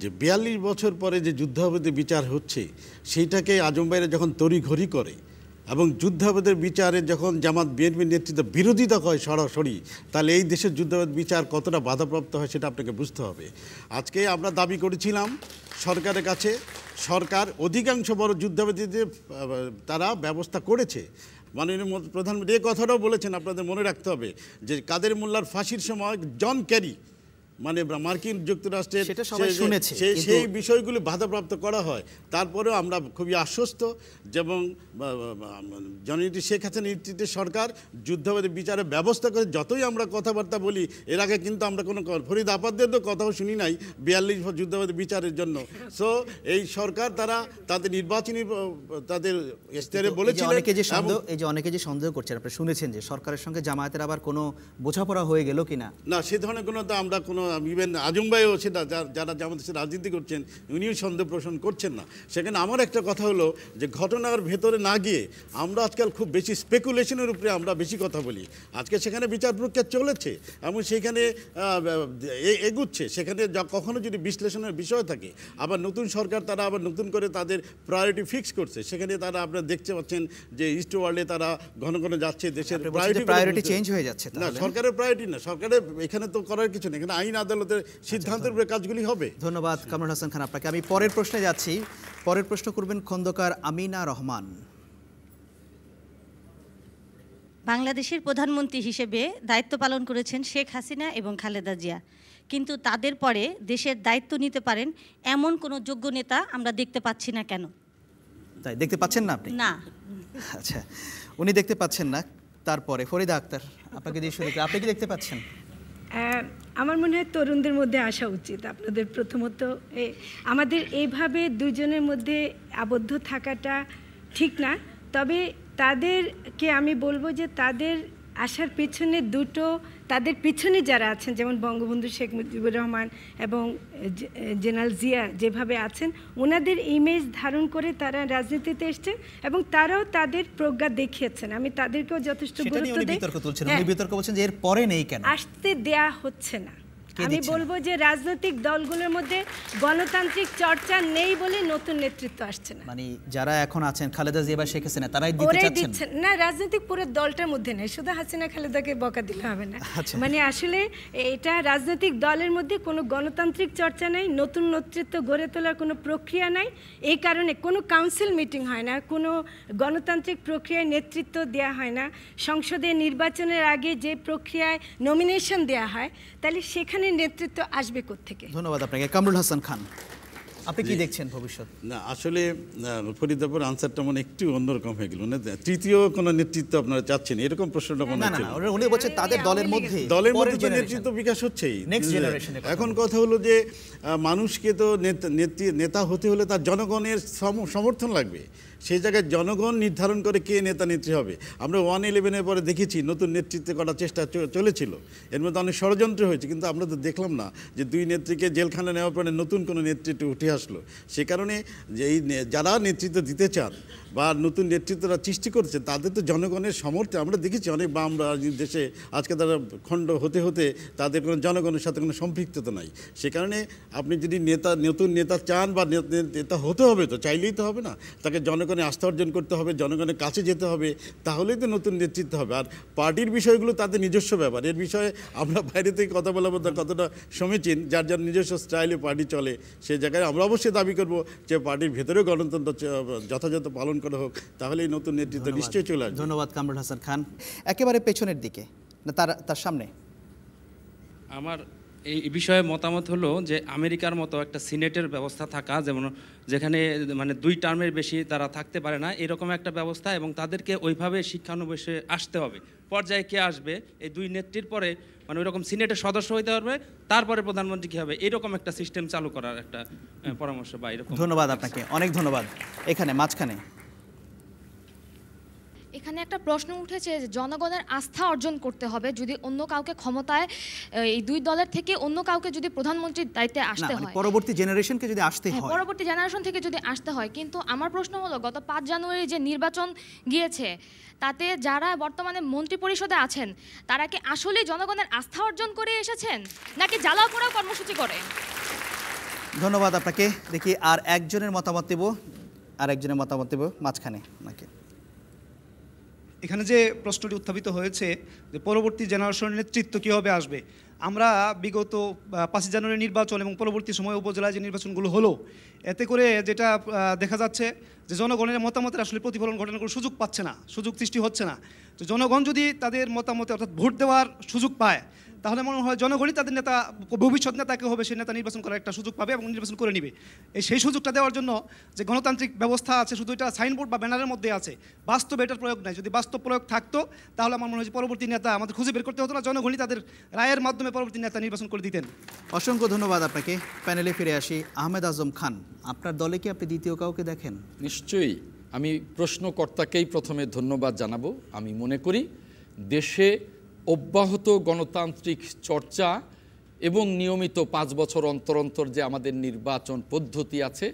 যে 42 বছর পরে যে যুদ্ধাপরাধী বিচার হচ্ছে সেইটাকে আজম ভাইরা যখন তড়িঘড়ি করে এবং যুদ্ধাপরাধের বিচারে যখন জামাত বিএনপির নেতৃত্ব বিরোধিতা করে সরাসরি, তাহলে এই দেশের যুদ্ধাপরাধ বিচার কতটা বাধাপ্রাপ্ত হয় সেটা আপনাকে বুঝতে হবে। আজকে আমরা দাবি করেছিলাম সরকারের কাছে, সরকার অধিকাংশ বড় যুদ্ধাপরাধীদের তারা ব্যবস্থা করেছে। মাননীয় প্রধানমন্ত্রী এই কথাটাও বলেছেন, আপনাদের মনে রাখতে হবে যে কাদের মোল্লার ফাঁসির সময় জন ক্যারি মানে মার্কিন যুক্তরাষ্ট্রের সেই বিষয়গুলি বাধাপ্রাপ্ত করা হয়। তারপরেও আমরা খুবই আশ্বস্ত এবং জননেত্রী শেখ হাসিনার নেতৃত্বে সরকার যুদ্ধাপরাধী বিচারের ব্যবস্থা করে। যতই আমরা কথাবার্তা বলি, এর আগে কিন্তু আমরা কোনো ফরিদ আপাতদের তো কথাও শুনি নাই 42 যুদ্ধাপরাধী বিচারের জন্য। সো এই সরকার তারা তাদের নির্বাচনী তাদের ইশতেহারে বলেছিলেন। অনেকে যে সন্দেহ করছেন, আপনি শুনেছেন যে সরকারের সঙ্গে জামায়াতের আবার কোনো বোঝাপড়া হয়ে গেল কিনা? না, সে ধরনের কোনো তো আমরা কোনো, ইভেন আজম ভাইও সেটা যারা জামাতের সাথে রাজনীতি করছেন উনিও সন্দেহ পোষণ করছেন না। সেখানে আমার একটা কথা হলো যে ঘটনার ভেতরে না গিয়ে আমরা আজকাল খুব বেশি স্পেকুলেশনের উপরে আমরা বেশি কথা বলি। আজকে সেখানে বিচার প্রক্রিয়া চলেছে এবং সেখানে এগুচ্ছে, সেখানে কখনো যদি বিশ্লেষণের বিষয় থাকে, আবার নতুন সরকার তারা আবার নতুন করে তাদের প্রায়োরিটি ফিক্স করছে। সেখানে তারা আপনারা দেখতে পাচ্ছেন যে ইস্ট ওয়ার্ল্ডে তারা ঘন ঘন যাচ্ছে, দেশের প্রায়োরিটি চেঞ্জ হয়ে যাচ্ছে। না, সরকারের প্রায়োরিটি না, সরকারের এখানে তো করার কিছু নেই, এখানে আইন আদালতের সিদ্ধান্তের উপরে কাজগুলি হবে। ধন্যবাদ কামরুল হাসান খান আপনাকে। আমি পরের প্রশ্নে যাচ্ছি। পরের প্রশ্ন করবেন খন্দকার আমিনা রহমান। বাংলাদেশের প্রধানমন্ত্রী হিসেবে দায়িত্ব পালন করেছেন শেখ হাসিনা এবং খালেদা জিয়া, কিন্তু তাদের পরে দেশের দায়িত্ব নিতে পারেন এমন কোনো যোগ্য নেতা আমরা দেখতে পাচ্ছি না কেন? তাই দেখতে পাচ্ছেন না আপনি? না। আচ্ছা, উনি দেখতে পাচ্ছেন না। তারপরে ফরিদা আক্তার, আপনাকে দিয়ে শুরু করি, আপনি কি দেখতে পাচ্ছেন? আমার মনে হয় তরুণদের মধ্যে আসা উচিত। আপনাদের প্রথমত আমাদের এইভাবে দুজনের মধ্যে আবদ্ধ থাকাটা ঠিক না। তবে তাদেরকে আমি বলবো যে তাদের আসার পিছনে তাদের পিছনে যারা আছেন, যেমন বঙ্গবন্ধু শেখ মুজিবুর রহমান এবং জেনারেল জিয়া যেভাবে আছেন, ওনাদের ইমেজ ধারণ করে তারা রাজনীতিতে এসছেন এবং তারাও তাদের প্রজ্ঞা দেখিয়েছেন। আমি তাদেরকেও যথেষ্ট গুরুত্ব দিই। বিতর্ক বলছেন যে এর পরে নেই কেন, আসতে দেয়া হচ্ছে না। আমি বলবো যে রাজনৈতিক দলগুলোর মধ্যে গণতান্ত্রিক চর্চা নেই বলে নতুন নেতৃত্ব আসছে না। মানে যারা এখন আছেন খালেদা জিয়া বা শেখ হাসিনা তারাই দিতে চাচ্ছেন না, রাজনৈতিক পুরো দলটার মধ্যে নেই। শুধু হাসিনা খালেদাকে বকা দিলে হবে না। মানে আসলে এটা রাজনৈতিক দলের মধ্যে কোনো গণতান্ত্রিক চর্চা নাই, নতুন নেতৃত্ব গড়ে তোলার কোনো প্রক্রিয়া নাই। এই কারণে কোনো কাউন্সিল মিটিং হয় না, কোনো গণতান্ত্রিক প্রক্রিয়ায় নেতৃত্ব দেওয়া হয় না। সংসদে নির্বাচনের আগে যে প্রক্রিয়ায় নমিনেশন দেওয়া হয়, তাহলে সেখানে নেতৃত্ব আসবে কোত্থেকে? ধন্যবাদ আপনাকে। কামরুল হাসান খান, আপনি কি দেখছেন ভবিষ্যৎ? না, আসলে ফরিদাপুর আনসারটা মানে একটু অন্যরকম হয়ে গেল। তৃতীয় কোনো নেতৃত্ব আপনারা চাচ্ছেন এরকম প্রশ্নটা মনে হচ্ছে? উনি বলছেন তাদের দলের মধ্যে নেতৃত্ব বিকাশ হচ্ছেই। এখন কথা হলো যে মানুষকে তো নেতা হতে হলে তার জনগণের সমর্থন লাগবে। সেই জায়গায় জনগণ নির্ধারণ করে কে নেতা নেত্রী হবে। আমরা 111-এর পরে দেখেছি নতুন নেতৃত্ব করার চেষ্টা চলেছিল, এর মধ্যে অনেক ষড়যন্ত্র হয়েছে, কিন্তু আমরা তো দেখলাম না যে দুই নেত্রীকে জেলখানা নেওয়ার পরে নতুন কোনো নেতৃত্ব উঠে আসলো। সে কারণে যে এই যারা নেতৃত্ব দিতে চান বা নতুন নেতৃত্বরা সৃষ্টি করেছে তাদের তো জনগণের সমর্থন আমরা দেখেছি অনেক বাম রাজনীতি দেশে আজকে তারা খণ্ড হতে হতে তাদের কোনো জনগণের সাথে কোনো সম্পৃক্ততা নাই। সে কারণে আপনি যদি নতুন নেতা চান বা নেতা হতে হবে তো চাইলেই তো হবে না, তাকে জনগণের আস্থা অর্জন করতে হবে, জনগণের কাছে যেতে হবে, তাহলেই তো নতুন নেতৃত্ব হবে। আর পার্টির বিষয়গুলো তাদের নিজস্ব ব্যাপার, এর বিষয়ে আমরা বাইরে থেকে কথা বলার মধ্যে কতটা সমীচীন, যার যার নিজস্ব স্টাইলে পার্টি চলে সেই জায়গায় আমরা অবশ্যই দাবি করব যে পার্টির ভেতরেও গণতন্ত্র যথাযথ পালন করা হোক, তাহলেই নতুন নেতৃত্ব নিশ্চয়ই চলে আসবে। ধন্যবাদ কামরুল হাসান খান। একেবারে পেছনের দিকে না তার সামনে আমার এই বিষয়ে মতামত হলো যে আমেরিকার মতো একটা সিনেটের ব্যবস্থা থাকা, যেমন যেখানে মানে 2 টার্মের বেশি তারা থাকতে পারে না, এরকম একটা ব্যবস্থা, এবং তাদেরকে ওইভাবে শিক্ষানবিশে আসতে হবে। পর্যায়ে কে আসবে এই 2 নেত্রীর পরে মানে ওইরকম সিনেটের সদস্য হইতে পারবে, তারপরে প্রধানমন্ত্রী কী হবে, এরকম একটা সিস্টেম চালু করার একটা পরামর্শ বা এরকম। ধন্যবাদ আপনাকে, অনেক ধন্যবাদ। এখানে মাঝখানে এখানে একটা প্রশ্ন উঠেছে যে জনগণের আস্থা অর্জন করতে হবে যদি অন্য কাউকে ক্ষমতায়, এই 2 দলের থেকে অন্য কাউকে যদি প্রধানমন্ত্রীর দায়িত্বে আসতে হয়, পরবর্তী জেনারেশনকে যদি আসতে হয়, পরবর্তী জেনারেশন থেকে যদি আসতে হয়। কিন্তু আমার প্রশ্ন হলো গত 5 জানুয়ারি যে নির্বাচন গিয়েছে তাতে যারা বর্তমানে মন্ত্রী পরিষদে আছেন তারা কি আসলে জনগণের আস্থা অর্জন করে এসেছেন নাকি জ্বালাও পোড়াও কর্মসূচি করে? ধন্যবাদ আপনাকে। দেখি আর একজনের মতামত দেব, মাঝখানে নাকি এখানে যে প্রশ্নটি উত্থাপিত হয়েছে যে পরবর্তী জেনারেশনের নেতৃত্ব কীভাবে আসবে, আমরা বিগত 5 জানুয়ারি নির্বাচন এবং পরবর্তী সময়ে উপজেলায় যে নির্বাচনগুলো হলো এতে করে যেটা দেখা যাচ্ছে যে জনগণের মতামতের আসলে প্রতিফলন ঘটানোর কোনো সুযোগ পাচ্ছে না, সুযোগ সৃষ্টি হচ্ছে না। তো জনগণ যদি তাদের মতামতে অর্থাৎ ভোট দেওয়ার সুযোগ পায় তাহলে মনে হয় জনগণই তাদের নেতা, ভবিষ্যৎ নেতাকে হবে সেই নেতা নির্বাচন করার একটা সুযোগ পাবে এবং নির্বাচন করে নিবে। সেই সুযোগটা দেওয়ার জন্য যে গণতান্ত্রিক ব্যবস্থা আছে শুধু এটা সাইনবোর্ড বা ব্যানারের মধ্যে আছে, বাস্তবে এটার প্রয়োগ নাই। যদি বাস্তব প্রয়োগ থাকতো তাহলে আমার মনে হয় যে পরবর্তী নেতা আমাদের খুঁজে বের করতে হতো না, জনগণই তাদের রায়ের মাধ্যমে পরবর্তী নেতা নির্বাচন করে দিতেন। অসংখ্য ধন্যবাদ আপনাকে। প্যানেলে ফিরে আসি। আহমেদ আজম খান, আপনার দলে কি আপনি দ্বিতীয় কাউকে দেখেন? নিশ্চয়ই। আমি প্রশ্নকর্তাকেই প্রথমে ধন্যবাদ জানাবো। আমি মনে করি দেশে অব্যাহত গণতান্ত্রিক চর্চা এবং নিয়মিত 5 বছর অন্তর অন্তর যে আমাদের নির্বাচন পদ্ধতি আছে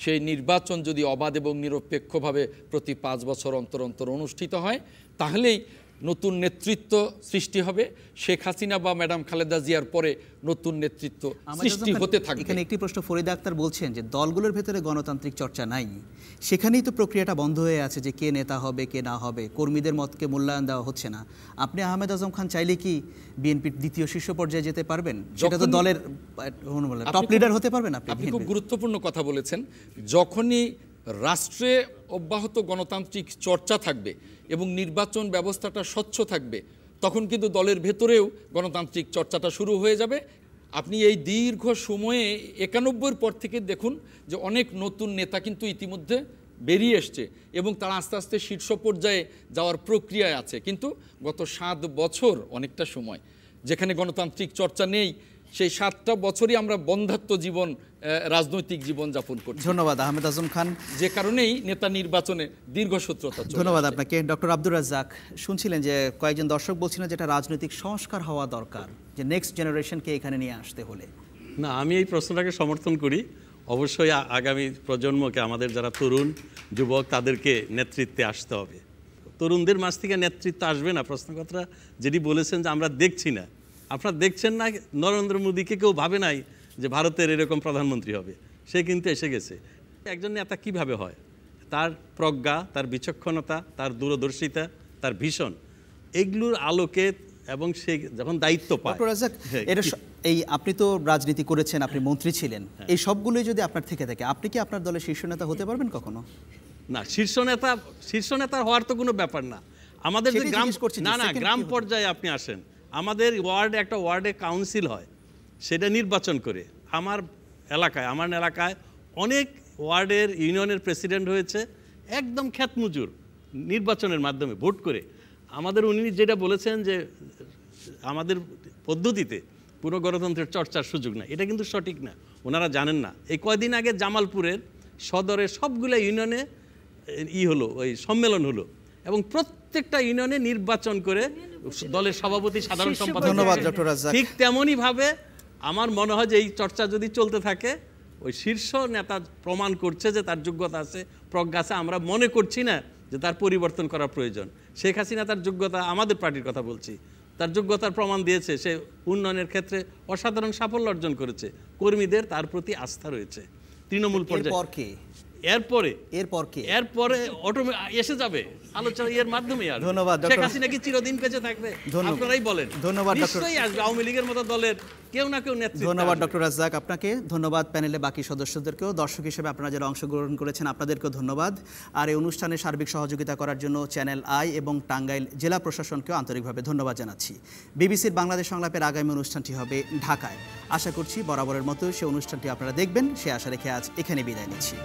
সেই নির্বাচন যদি অবাধ এবং নিরপেক্ষভাবে প্রতি 5 বছর অন্তর অন্তর অনুষ্ঠিত হয় তাহলেই নতুন নেতৃত্ব সৃষ্টি হবে। শেখ হাসিনা বা ম্যাডাম খালেদা জিয়ার পরে নতুন নেতৃত্ব সৃষ্টি হতে থাকবে। এখানে একটি প্রশ্ন ফরিদা আক্তার বলছেন যে দলগুলোর ভেতরে গণতান্ত্রিক চর্চা নাই, সেখানেই তো প্রক্রিয়াটা বন্ধ হয়ে আছে যে কে নেতা হবে কে না হবে, কর্মীদের মতকে মূল্যায়ন দেওয়া হচ্ছে না। আপনি আহমেদ আজম খান চাইলে কি বিএনপির দ্বিতীয় শীর্ষ পর্যায়ে যেতে পারবেন? সেটা তো দলের টপ লিডার হতে পারবেন আপনি। খুব গুরুত্বপূর্ণ কথা বলেছেন। যখনই রাষ্ট্রে অব্যাহত গণতান্ত্রিক চর্চা থাকবে এবং নির্বাচন ব্যবস্থাটা স্বচ্ছ থাকবে তখন কিন্তু দলের ভেতরেও গণতান্ত্রিক চর্চাটা শুরু হয়ে যাবে। আপনি এই দীর্ঘ সময়ে 91-র পর থেকে দেখুন যে অনেক নতুন নেতা কিন্তু ইতিমধ্যে বেরিয়ে এসছে এবং তারা আস্তে আস্তে শীর্ষ পর্যায়ে যাওয়ার প্রক্রিয়ায় আছে। কিন্তু গত 7 বছর অনেকটা সময় যেখানে গণতান্ত্রিক চর্চা নেই, সেই 7টা বছরই আমরা বন্ধ্যাত্ব জীবন, রাজনৈতিক জীবন যাপন করছি। ধন্যবাদ আহমেদ আজম খান। যে কারণেই নেতা নির্বাচনে দীর্ঘসূত্রতা। ধন্যবাদ আপনাকে। ডক্টর আব্দুর রাজ্জাক, শুনছিলেন যে কয়েকজন দর্শক বলছিলেন যেটা রাজনৈতিক সংস্কার হওয়া দরকার, যে নেক্সট জেনারেশনকে এখানে নিয়ে আসতে হলে। না, আমি এই প্রশ্নটাকে সমর্থন করি। অবশ্যই আগামী প্রজন্মকে, আমাদের যারা তরুণ যুবক, তাদেরকে নেতৃত্বে আসতে হবে। তরুণদের মাঝ থেকে নেতৃত্ব আসবে না। প্রশ্নকর্তা যেটি বলেছেন যে আমরা দেখছি না, আপনারা দেখছেন না, নরেন্দ্র মোদীকে কেউ ভাবে নাই যে ভারতের এরকম প্রধানমন্ত্রী হবে, সে কিন্তু এসে গেছে। একজন নেতা কীভাবে হয়? তার প্রজ্ঞা, তার বিচক্ষণতা, তার দূরদর্শিতা, তার ভিশন, এগুলোর আলোকে এবং সে যখন দায়িত্ব পায়। এই আপনি তো রাজনীতি করেছেন, আপনি মন্ত্রী ছিলেন, এই সবগুলোই যদি আপনার থেকে থাকে আপনি কি আপনার দলের শীর্ষ নেতা হতে পারবেন কখনো? না, শীর্ষ নেতা হওয়ার তো কোনো ব্যাপার না। আমাদের যে গ্রাম পর্যায়ে আপনি আসেন, আমাদের ওয়ার্ডে একটা ওয়ার্ডে কাউন্সিল হয়, সেটা নির্বাচন করে। আমার এলাকায় অনেক ওয়ার্ডের ইউনিয়নের প্রেসিডেন্ট হয়েছে একদম খ্যাতমজুর, নির্বাচনের মাধ্যমে ভোট করে। আমাদের উনি যেটা বলেছেন যে আমাদের পদ্ধতিতে পুরো গণতন্ত্রের চর্চার সুযোগ না, এটা কিন্তু সঠিক না। ওনারা জানেন না। এই কয়দিন আগে জামালপুরের সদরের সবগুলো ইউনিয়নে ওই সম্মেলন হলো এবং প্রত্যেকটা ইউনিয়নে নির্বাচন করে দলের সভাপতি, সাধারণ সম্পাদক। ধন্যবাদ ডক্টর রাজ্জাক। ঠিক তেমনই ভাবে আমার মনে হয় যে এই চর্চা যদি চলতে থাকে ওই শীর্ষ নেতা প্রমাণ করছে যে তার যোগ্যতা আছে, প্রজ্ঞা আছে। আমরা মনে করছি না যে তার পরিবর্তন করা প্রয়োজন। শেখ হাসিনা তার যোগ্যতা, আমাদের পার্টির কথা বলছি, তার যোগ্যতার প্রমাণ দিয়েছে। সে উন্নয়নের ক্ষেত্রে অসাধারণ সাফল্য অর্জন করেছে। কর্মীদের তার প্রতি আস্থা রয়েছে তৃণমূল পর্যায়ে। এরপরে এসে যাবে আলোচনা এর মাধ্যমে। আর ধন্যবাদ। শেখ হাসিনা কি চিরদিন বেঁচে থাকবে? আপনারাই বলেন। ধন্যবাদ। নিশ্চয়ই আসবে আওয়ামী লীগের মতো দলের কেউ না কেউ নেতৃত্ব। ধন্যবাদ ডক্টর রাজ্জাক আপনাকে। ধন্যবাদ প্যানেলে বাকি সদস্যদেরকেও। দর্শক হিসেবে আপনারা যারা অংশগ্রহণ করেছেন আপনাদেরকেও ধন্যবাদ। আর এই অনুষ্ঠানে সার্বিক সহযোগিতা করার জন্য চ্যানেল আই এবং টাঙ্গাইল জেলা প্রশাসনকেও আন্তরিকভাবে ধন্যবাদ জানাচ্ছি। বিবিসির বাংলাদেশ সংলাপের আগামী অনুষ্ঠানটি হবে ঢাকায়। আশা করছি বরাবরের মতো সে অনুষ্ঠানটি আপনারা দেখবেন, সে আশা রেখে আজ এখানে বিদায় নিচ্ছি।